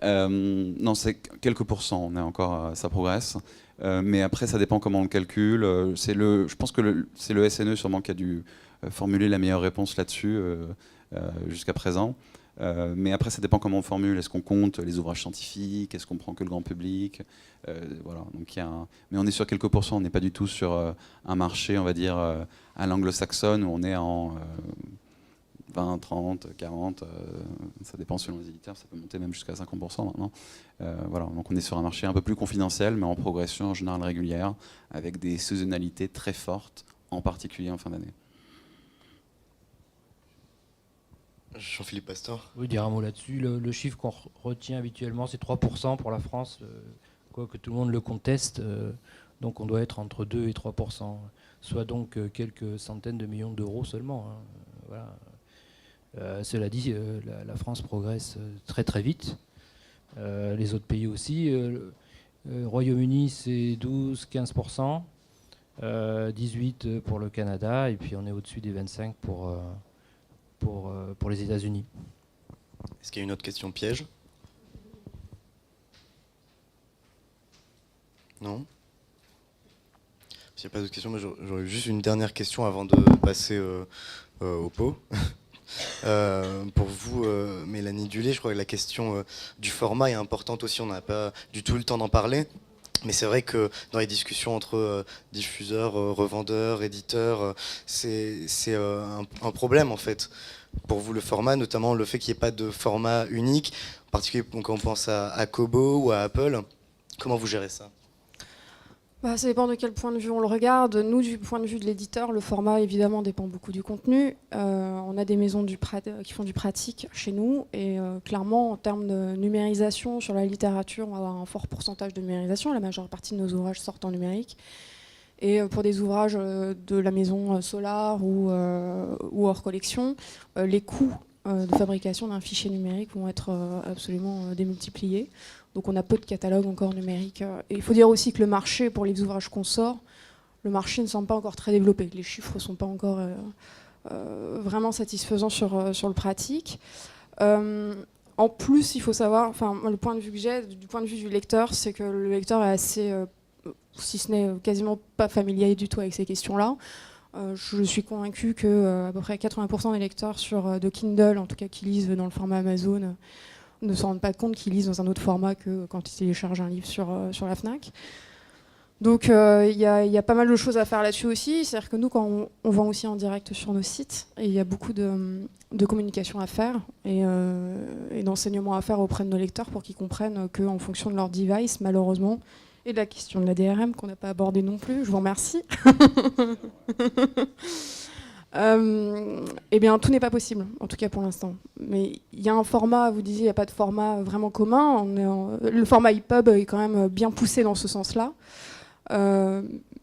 Speaker 4: Non, c'est quelques pourcents, on est encore, ça progresse. Mais après, ça dépend comment on le calcule. Je pense que c'est le SNE sûrement qui a dû formuler la meilleure réponse là-dessus jusqu'à présent. Mais après, ça dépend comment on formule. Est-ce qu'on compte les ouvrages scientifiques? Est-ce qu'on prend que le grand public? Voilà. Donc, mais on est sur quelques pourcents. On n'est pas du tout sur un marché, on va dire, à l'anglo-saxonne, où on est en 20, 30, 40. Ça dépend selon les éditeurs. Ça peut monter même jusqu'à 50% maintenant. Voilà. Donc, on est sur un marché un peu plus confidentiel, mais en progression en général régulière, avec des saisonnalités très fortes, en particulier en fin d'année.
Speaker 2: Jean-Philippe Pastor.
Speaker 5: Oui, dire un mot là-dessus. Le chiffre qu'on retient habituellement, c'est 3% pour la France, quoique tout le monde le conteste. Donc on doit être entre 2 et 3%, soit donc quelques centaines de millions d'euros seulement. Hein. Voilà. Cela dit, la France progresse très très vite. Les autres pays aussi. Royaume-Uni, c'est 12-15%. 18 pour le Canada, et puis on est au-dessus des 25 pour les États-Unis.
Speaker 2: Est-ce qu'il y a une autre question piège? Non? S'il n'y a pas d'autres questions, moi j'aurais juste une dernière question avant de passer au pot. Pour vous, Mélanie Dulé, je crois que la question du format est importante aussi, on n'a pas du tout le temps d'en parler. Mais c'est vrai que dans les discussions entre diffuseurs, revendeurs, éditeurs, c'est un problème en fait. Pour vous, le format, notamment le fait qu'il n'y ait pas de format unique, en particulier quand on pense à Kobo ou à Apple, comment vous gérez ça?
Speaker 3: Ça dépend de quel point de vue on le regarde. Nous, du point de vue de l'éditeur, le format, évidemment, dépend beaucoup du contenu. On a des maisons qui font du pratique chez nous. Et clairement, en termes de numérisation, sur la littérature, on va avoir un fort pourcentage de numérisation. La majeure partie de nos ouvrages sortent en numérique. Et pour des ouvrages de la maison Solar ou hors collection, les coûts de fabrication d'un fichier numérique vont être absolument démultipliés. Donc on a peu de catalogues encore numériques. Et il faut dire aussi que le marché, pour les ouvrages qu'on sort, le marché ne semble pas encore très développé. Les chiffres ne sont pas encore vraiment satisfaisants sur le pratique. En plus, il faut savoir, le point de vue que j'ai, du point de vue du lecteur, c'est que le lecteur est assez, si ce n'est quasiment pas familier du tout avec ces questions-là. Je suis convaincue que à peu près 80% des lecteurs de Kindle, en tout cas qui lisent dans le format Amazon, ne se rendent pas compte qu'ils lisent dans un autre format que quand ils téléchargent un livre sur la FNAC. Donc il y a pas mal de choses à faire là-dessus aussi. C'est-à-dire que nous, quand on vend aussi en direct sur nos sites, et il y a beaucoup de communication à faire et d'enseignement à faire auprès de nos lecteurs pour qu'ils comprennent qu'en fonction de leur device, malheureusement, et de la question de la DRM qu'on n'a pas abordée non plus, je vous remercie. Eh bien, tout n'est pas possible, en tout cas pour l'instant. Mais il y a un format, vous disiez, il n'y a pas de format vraiment commun. Le format EPUB est quand même bien poussé dans ce sens-là.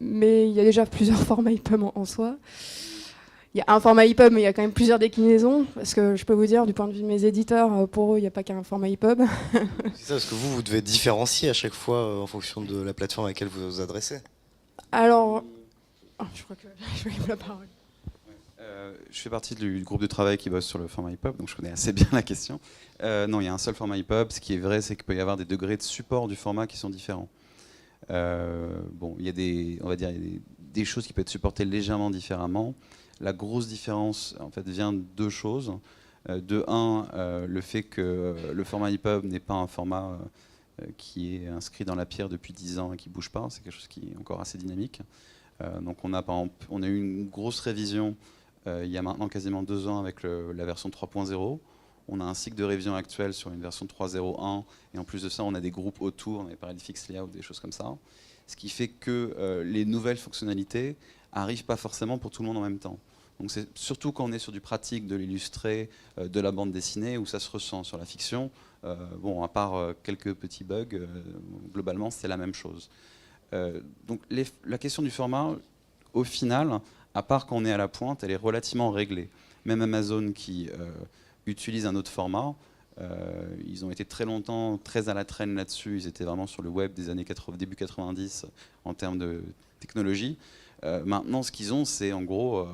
Speaker 3: Mais il y a déjà plusieurs formats EPUB en soi. Il y a un format EPUB, mais il y a quand même plusieurs déclinaisons. Parce que je peux vous dire, du point de vue de mes éditeurs, pour eux, il n'y a pas qu'un format EPUB.
Speaker 2: C'est ça, parce que vous devez différencier à chaque fois en fonction de la plateforme à laquelle vous vous adressez.
Speaker 3: Alors, je crois que je vais vous la parole.
Speaker 4: Je fais partie du groupe de travail qui bosse sur le format EPUB, donc je connais assez bien la question. Non, il y a un seul format EPUB. Ce qui est vrai, c'est qu'il peut y avoir des degrés de support du format qui sont différents. Bon, il y a on va dire, des choses qui peuvent être supportées légèrement différemment. La grosse différence, en fait, vient de deux choses. De un, le fait que le format EPUB n'est pas un format qui est inscrit dans la pierre depuis 10 ans et qui ne bouge pas. C'est quelque chose qui est encore assez dynamique. Donc on a, par exemple, on a eu une grosse révision il y a maintenant quasiment 2 ans avec la version 3.0. On a un cycle de révision actuel sur une version 3.0.1 et en plus de ça, on a des groupes autour, on avait parlé de fixed layout, des choses comme ça. Ce qui fait que les nouvelles fonctionnalités n'arrivent pas forcément pour tout le monde en même temps. Donc c'est surtout quand on est sur du pratique, de l'illustré, de la bande dessinée, où ça se ressent. Sur la fiction, bon, à part quelques petits bugs, globalement, c'est la même chose. Donc la question du format, au final, à part quand on est à la pointe, elle est relativement réglée. Même Amazon qui utilise un autre format, ils ont été très longtemps très à la traîne là-dessus. Ils étaient vraiment sur le web des années début 90 en termes de technologie. Maintenant, ce qu'ils ont, c'est en gros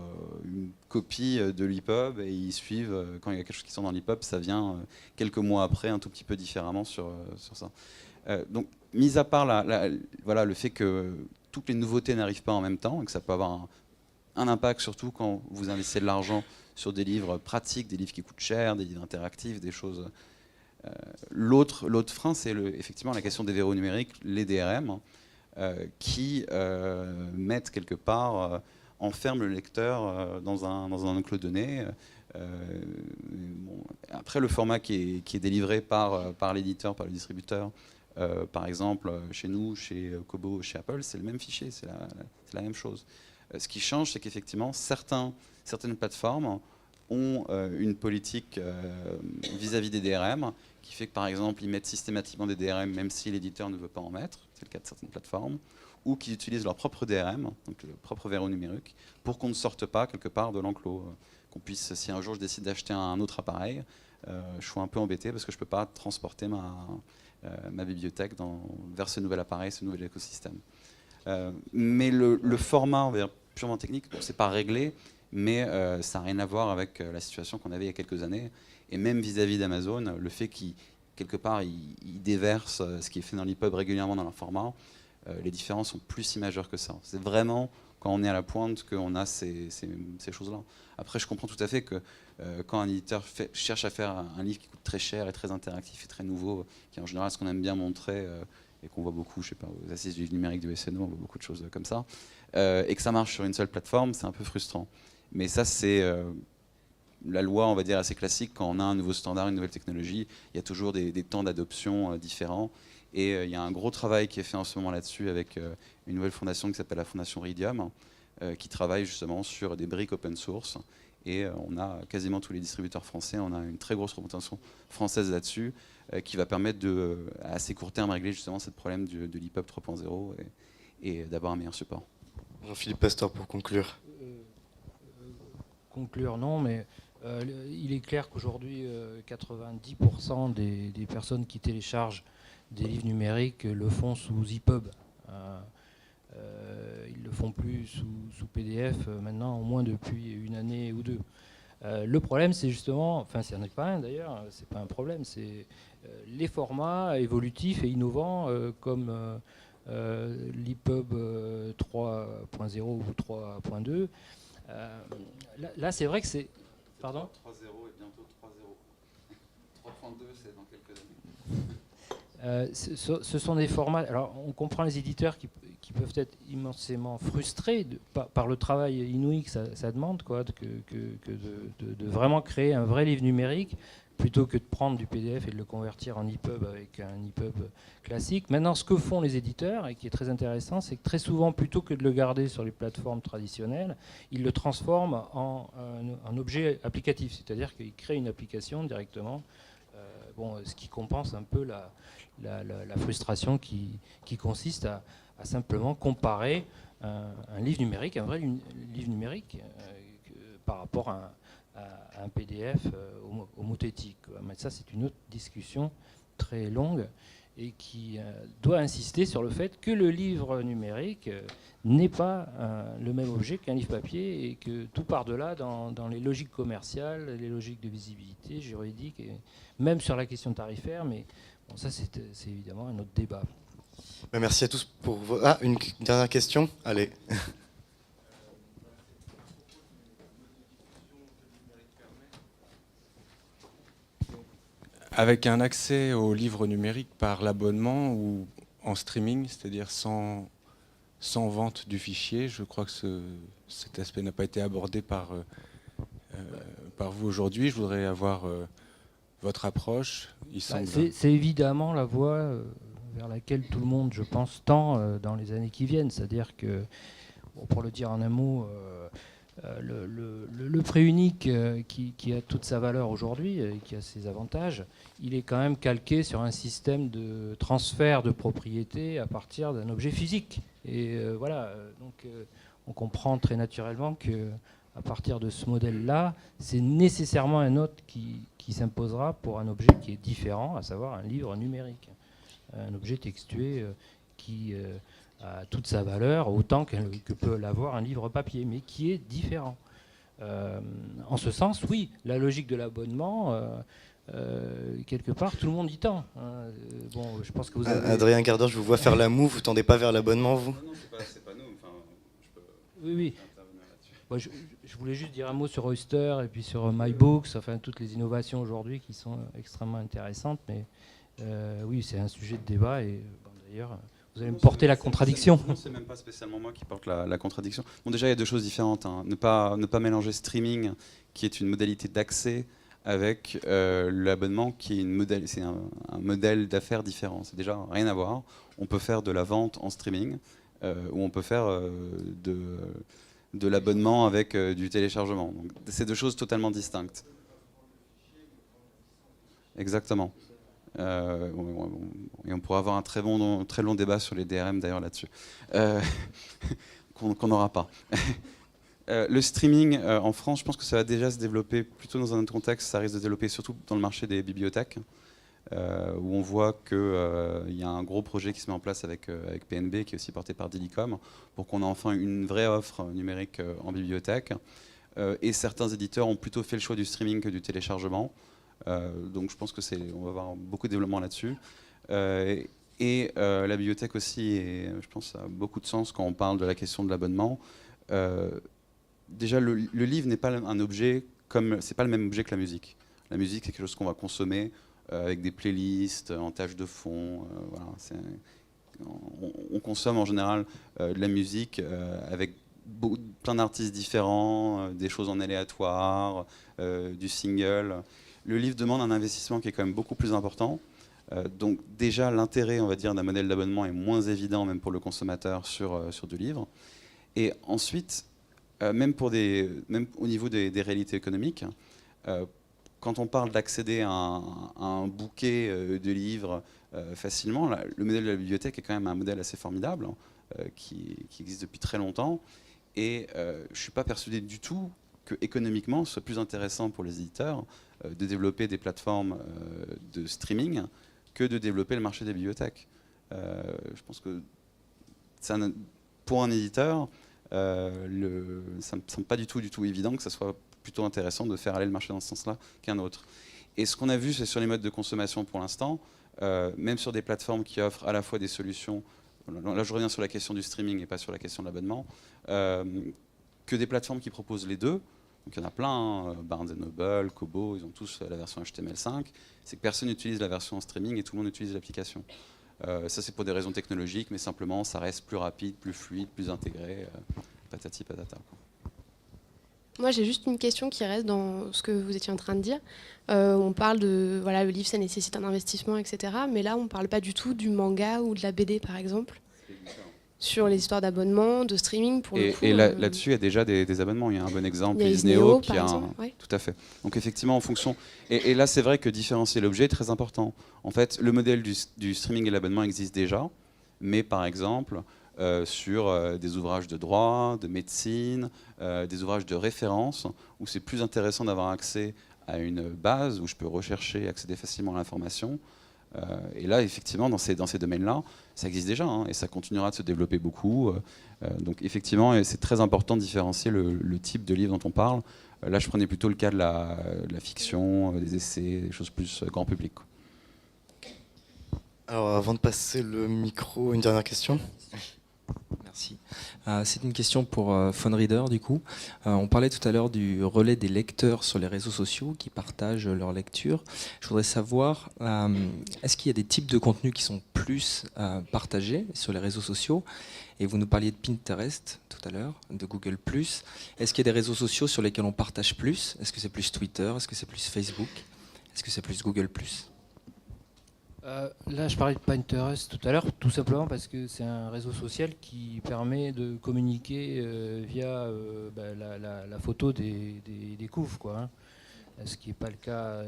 Speaker 4: une copie de l'EPUB et ils suivent, quand il y a quelque chose qui sort dans l'EPUB, ça vient quelques mois après, un tout petit peu différemment sur ça. Donc, mis à part voilà, le fait que toutes les nouveautés n'arrivent pas en même temps et que ça peut avoir un impact, surtout quand vous investissez de l'argent sur des livres pratiques, des livres qui coûtent cher, des livres interactifs, des choses. L'autre frein, c'est effectivement la question des verrous numériques, les DRM, qui mettent quelque part, enferment le lecteur dans un enclos de données. Bon, après, le format qui est délivré par l'éditeur, par le distributeur, par exemple, chez nous, chez Kobo, chez Apple, c'est le même fichier, c'est la même chose. Ce qui change, c'est qu'effectivement, certaines plateformes ont une politique vis-à-vis des DRM qui fait que, par exemple, ils mettent systématiquement des DRM même si l'éditeur ne veut pas en mettre, c'est le cas de certaines plateformes, ou qui utilisent leur propre DRM, donc le propre verrou numérique, pour qu'on ne sorte pas quelque part de l'enclos. Qu'on puisse, si un jour je décide d'acheter un autre appareil, je suis un peu embêté parce que je ne peux pas transporter ma bibliothèque vers ce nouvel appareil, ce nouvel écosystème. Mais le format, on va dire, purement technique, bon, c'est pas réglé, mais ça n'a rien à voir avec la situation qu'on avait il y a quelques années. Et même vis-à-vis d'Amazon, le fait qu'ils, quelque part, ils déversent ce qui est fait dans l'EPUB régulièrement dans leur format, les différences sont plus si majeures que ça. C'est vraiment quand on est à la pointe qu'on a ces choses-là. Après, je comprends tout à fait que quand un éditeur cherche à faire un livre qui coûte très cher et très interactif et très nouveau, qui est en général ce qu'on aime bien montrer, et qu'on voit beaucoup, je sais pas, aux assises du livre numérique du SNO, on voit beaucoup de choses comme ça, et que ça marche sur une seule plateforme, c'est un peu frustrant. Mais ça, c'est la loi, on va dire, assez classique. Quand on a un nouveau standard, une nouvelle technologie, il y a toujours des temps d'adoption différents. Et il y a un gros travail qui est fait en ce moment là-dessus avec une nouvelle fondation qui s'appelle la Fondation Ridium, qui travaille justement sur des briques open source. Et on a quasiment tous les distributeurs français, on a une très grosse représentation française là-dessus, qui va permettre de, à assez court terme, régler justement ce problème de l'EPUB 3.0 et d'avoir un meilleur support.
Speaker 2: Jean-Philippe Pastor pour conclure.
Speaker 5: Conclure, non, mais il est clair qu'aujourd'hui, 90% des personnes qui téléchargent des livres numériques le font sous EPUB. Ils ne le font plus sous PDF maintenant, au moins depuis une année ou deux. Le problème, c'est justement, enfin, ce n'est pas un d'ailleurs, c'est pas un problème, c'est les formats évolutifs et innovants comme l'EPUB 3.0 ou 3.2. Là, c'est vrai que c'est. Pardon ?
Speaker 4: 3.0 et bientôt 3.0. 3.2, c'est dans quelques années.
Speaker 5: Ce sont des formats. Alors, on comprend les éditeurs qui peuvent être immensément frustrés par le travail inouï que ça demande, quoi, de vraiment créer un vrai livre numérique plutôt que de prendre du PDF et de le convertir en EPUB avec un EPUB classique. Maintenant, ce que font les éditeurs, et qui est très intéressant, c'est que très souvent, plutôt que de le garder sur les plateformes traditionnelles, ils le transforment en un objet applicatif, c'est-à-dire qu'ils créent une application directement, ce qui compense un peu la frustration qui consiste à simplement comparer un livre numérique, un vrai livre numérique, par rapport à un PDF homothétique. Mais ça, c'est une autre discussion très longue et qui doit insister sur le fait que le livre numérique n'est pas le même objet qu'un livre papier et que tout par-delà dans les logiques commerciales, les logiques de visibilité, juridique, et même sur la question tarifaire, mais bon, ça c'est évidemment un autre débat.
Speaker 2: Merci à tous pour vos... Ah, une dernière question ? Allez.
Speaker 8: Avec un accès au livre numérique par l'abonnement ou en streaming, c'est-à-dire sans vente du fichier, je crois que cet aspect n'a pas été abordé par vous aujourd'hui. Je voudrais avoir votre approche.
Speaker 5: C'est évidemment la voie vers laquelle tout le monde, je pense, tend dans les années qui viennent. C'est-à-dire que, pour le dire en un mot, le prêt unique qui a toute sa valeur aujourd'hui et qui a ses avantages, il est quand même calqué sur un système de transfert de propriété à partir d'un objet physique. Et donc on comprend très naturellement que à partir de ce modèle-là, c'est nécessairement un autre qui s'imposera pour un objet qui est différent, à savoir un livre numérique, un objet textué qui a toute sa valeur, autant que peut l'avoir un livre papier, mais qui est différent. En ce sens, oui, la logique de l'abonnement, quelque part, tout le monde y tend. Bon, je pense que vous avez...
Speaker 2: Adrien Gardeur, je vous vois faire la moue, vous tendez pas vers l'abonnement, vous ?
Speaker 4: Non, c'est pas nous. Enfin, je peux
Speaker 5: oui.
Speaker 4: intervenir là-dessus.
Speaker 5: Bon, je voulais juste dire un mot sur Oyster et puis sur MyBooks, enfin toutes les innovations aujourd'hui qui sont extrêmement intéressantes, mais oui, c'est un sujet de débat et d'ailleurs... Vous allez me porter la contradiction.
Speaker 4: Non, c'est même pas spécialement moi qui porte la contradiction. Bon, déjà, il y a deux choses différentes. Hein. Ne pas mélanger streaming, qui est une modalité d'accès, avec l'abonnement, qui est c'est un modèle d'affaires différent. C'est déjà rien à voir. On peut faire de la vente en streaming, ou on peut faire de l'abonnement avec du téléchargement. Donc, c'est deux choses totalement distinctes. Exactement. Et on pourra avoir un très long débat sur les DRM d'ailleurs là-dessus, qu'on n'aura pas. Le streaming en France, je pense que ça va déjà se développer plutôt dans un autre contexte. Ça risque de se développer surtout dans le marché des bibliothèques, où on voit qu'il y a un gros projet qui se met en place avec PNB, qui est aussi porté par Dilicom, pour qu'on ait enfin une vraie offre numérique en bibliothèque. Et certains éditeurs ont plutôt fait le choix du streaming que du téléchargement. Donc je pense on va avoir beaucoup de développement là-dessus. La bibliothèque aussi, je pense, a beaucoup de sens quand on parle de la question de l'abonnement. Déjà, le livre n'est pas un objet c'est pas le même objet que la musique. La musique, c'est quelque chose qu'on va consommer avec des playlists, en tâche de fond. Voilà, on consomme en général de la musique avec plein d'artistes différents, des choses en aléatoire, du single. Le livre demande un investissement qui est quand même beaucoup plus important. Donc déjà, l'intérêt, on va dire, d'un modèle d'abonnement est moins évident, même pour le consommateur, sur du livre. Et ensuite, même au niveau des réalités économiques, quand on parle d'accéder à un bouquet de livres facilement, le modèle de la bibliothèque est quand même un modèle assez formidable, qui existe depuis très longtemps. Et je ne suis pas persuadé du tout que économiquement, ce soit plus intéressant pour les éditeurs de développer des plateformes de streaming que de développer le marché des bibliothèques. Je pense que pour un éditeur, ça ne me semble pas du tout évident que ça soit plutôt intéressant de faire aller le marché dans ce sens-là qu'un autre. Et ce qu'on a vu, c'est sur les modes de consommation pour l'instant, même sur des plateformes qui offrent à la fois des solutions, là je reviens sur la question du streaming et pas sur la question de l'abonnement, que des plateformes qui proposent les deux. Donc il y en a plein, hein, Barnes & Noble, Kobo, ils ont tous la version HTML5, c'est que personne n'utilise la version en streaming et tout le monde utilise l'application. Ça c'est pour des raisons technologiques, mais simplement ça reste plus rapide, plus fluide, plus intégré, patati patata.
Speaker 9: Moi j'ai juste une question qui reste dans ce que vous étiez en train de dire. On parle de, voilà, le livre ça nécessite un investissement, etc. Mais là on ne parle pas du tout du manga ou de la BD par exemple. Sur les histoires d'abonnement, de streaming pour le coup.
Speaker 4: Et là-dessus, il y a déjà des abonnements. Il y a un bon exemple,
Speaker 9: Isneo
Speaker 4: qui a
Speaker 9: ouais.
Speaker 4: Tout à fait. Donc effectivement, en fonction. Et là, c'est vrai que différencier l'objet est très important. En fait, le modèle du streaming et l'abonnement existe déjà, mais par exemple sur des ouvrages de droit, de médecine, des ouvrages de référence, où c'est plus intéressant d'avoir accès à une base où je peux rechercher et accéder facilement à l'information. Et là, effectivement, dans ces domaines-là, ça existe déjà, hein, et ça continuera de se développer beaucoup. Donc effectivement, c'est très important de différencier le type de livre dont on parle. Là, je prenais plutôt le cas de la fiction, des essais, des choses plus grand public, quoi.
Speaker 2: Alors, avant de passer le micro, une dernière question.
Speaker 10: Merci. C'est une question pour PhoneReader du coup. On parlait tout à l'heure du relais des lecteurs sur les réseaux sociaux qui partagent leurs lectures. Je voudrais savoir, est-ce qu'il y a des types de contenus qui sont plus partagés sur les réseaux sociaux? Et vous nous parliez de Pinterest tout à l'heure, de Google+. Est-ce qu'il y a des réseaux sociaux sur lesquels on partage plus? Est-ce que c'est plus Twitter? Est-ce que c'est plus Facebook? Est-ce que c'est plus Google+?
Speaker 5: Là, je parlais de Pinterest tout à l'heure, tout simplement parce que c'est un réseau social qui permet de communiquer via la photo des couves, quoi, hein. Ce qui n'est pas le cas.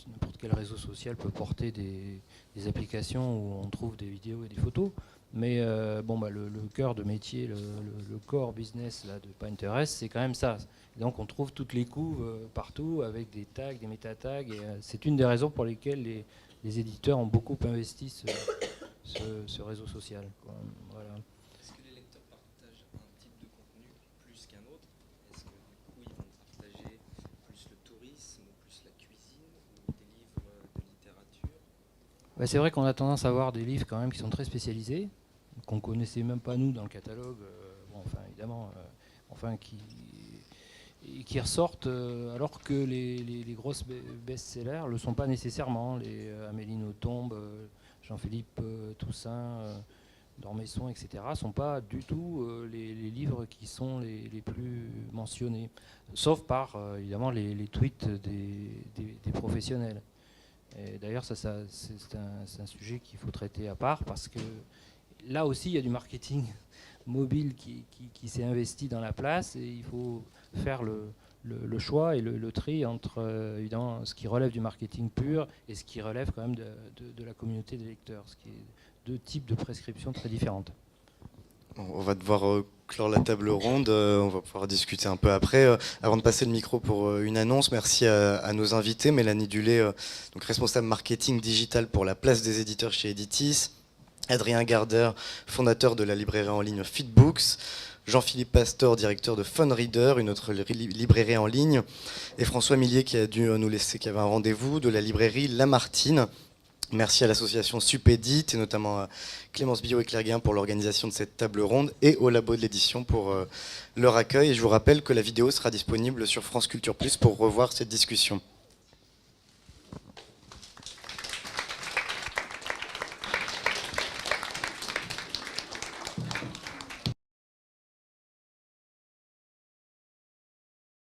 Speaker 5: N'importe quel réseau social peut porter des applications où on trouve des vidéos et des photos. Mais le cœur de métier, le core business là, de Pinterest, c'est quand même ça. Et donc on trouve toutes les couves partout avec des tags, des méta-tags. Et c'est une des raisons pour lesquelles les éditeurs ont beaucoup investi ce réseau social, quoi. Voilà.
Speaker 10: Est-ce que les lecteurs partagent un type de contenu plus qu'un autre? Est-ce que du coup ils vont partager plus le tourisme, plus la cuisine, ou des livres de littérature?
Speaker 5: C'est vrai qu'on a tendance à avoir des livres quand même qui sont très spécialisés, qu'on connaissait même pas nous dans le catalogue, évidemment, qui ressortent alors que les grosses best-sellers ne le sont pas nécessairement. Les Amélie Nothomb, Jean-Philippe Toussaint, Dormesson, etc. ne sont pas du tout les livres qui sont les plus mentionnés, sauf par évidemment les tweets des professionnels. Et d'ailleurs, c'est un sujet qu'il faut traiter à part, parce que là aussi, il y a du marketing mobile qui s'est investi dans la place, et il faut faire le choix et le tri entre évidemment ce qui relève du marketing pur et ce qui relève quand même de la communauté des lecteurs, ce qui est deux types de prescriptions très différentes.
Speaker 2: On va devoir clore la table ronde, on va pouvoir discuter un peu après. Avant de passer le micro pour une annonce, merci à nos invités. Mélanie Dulé, donc responsable marketing digital pour la place des éditeurs chez Editis. Adrien Garder, fondateur de la librairie en ligne Feedbooks. Jean-Philippe Pastor, directeur de Funreader, une autre librairie en ligne. Et François Millier qui a dû nous laisser, qui avait un rendez-vous, de la librairie Lamartine. Merci à l'association Supédit et notamment à Clémence Billot et Claire Guéhin pour l'organisation de cette table ronde et au Labo de l'édition pour leur accueil. Et je vous rappelle que la vidéo sera disponible sur France Culture Plus pour revoir cette discussion.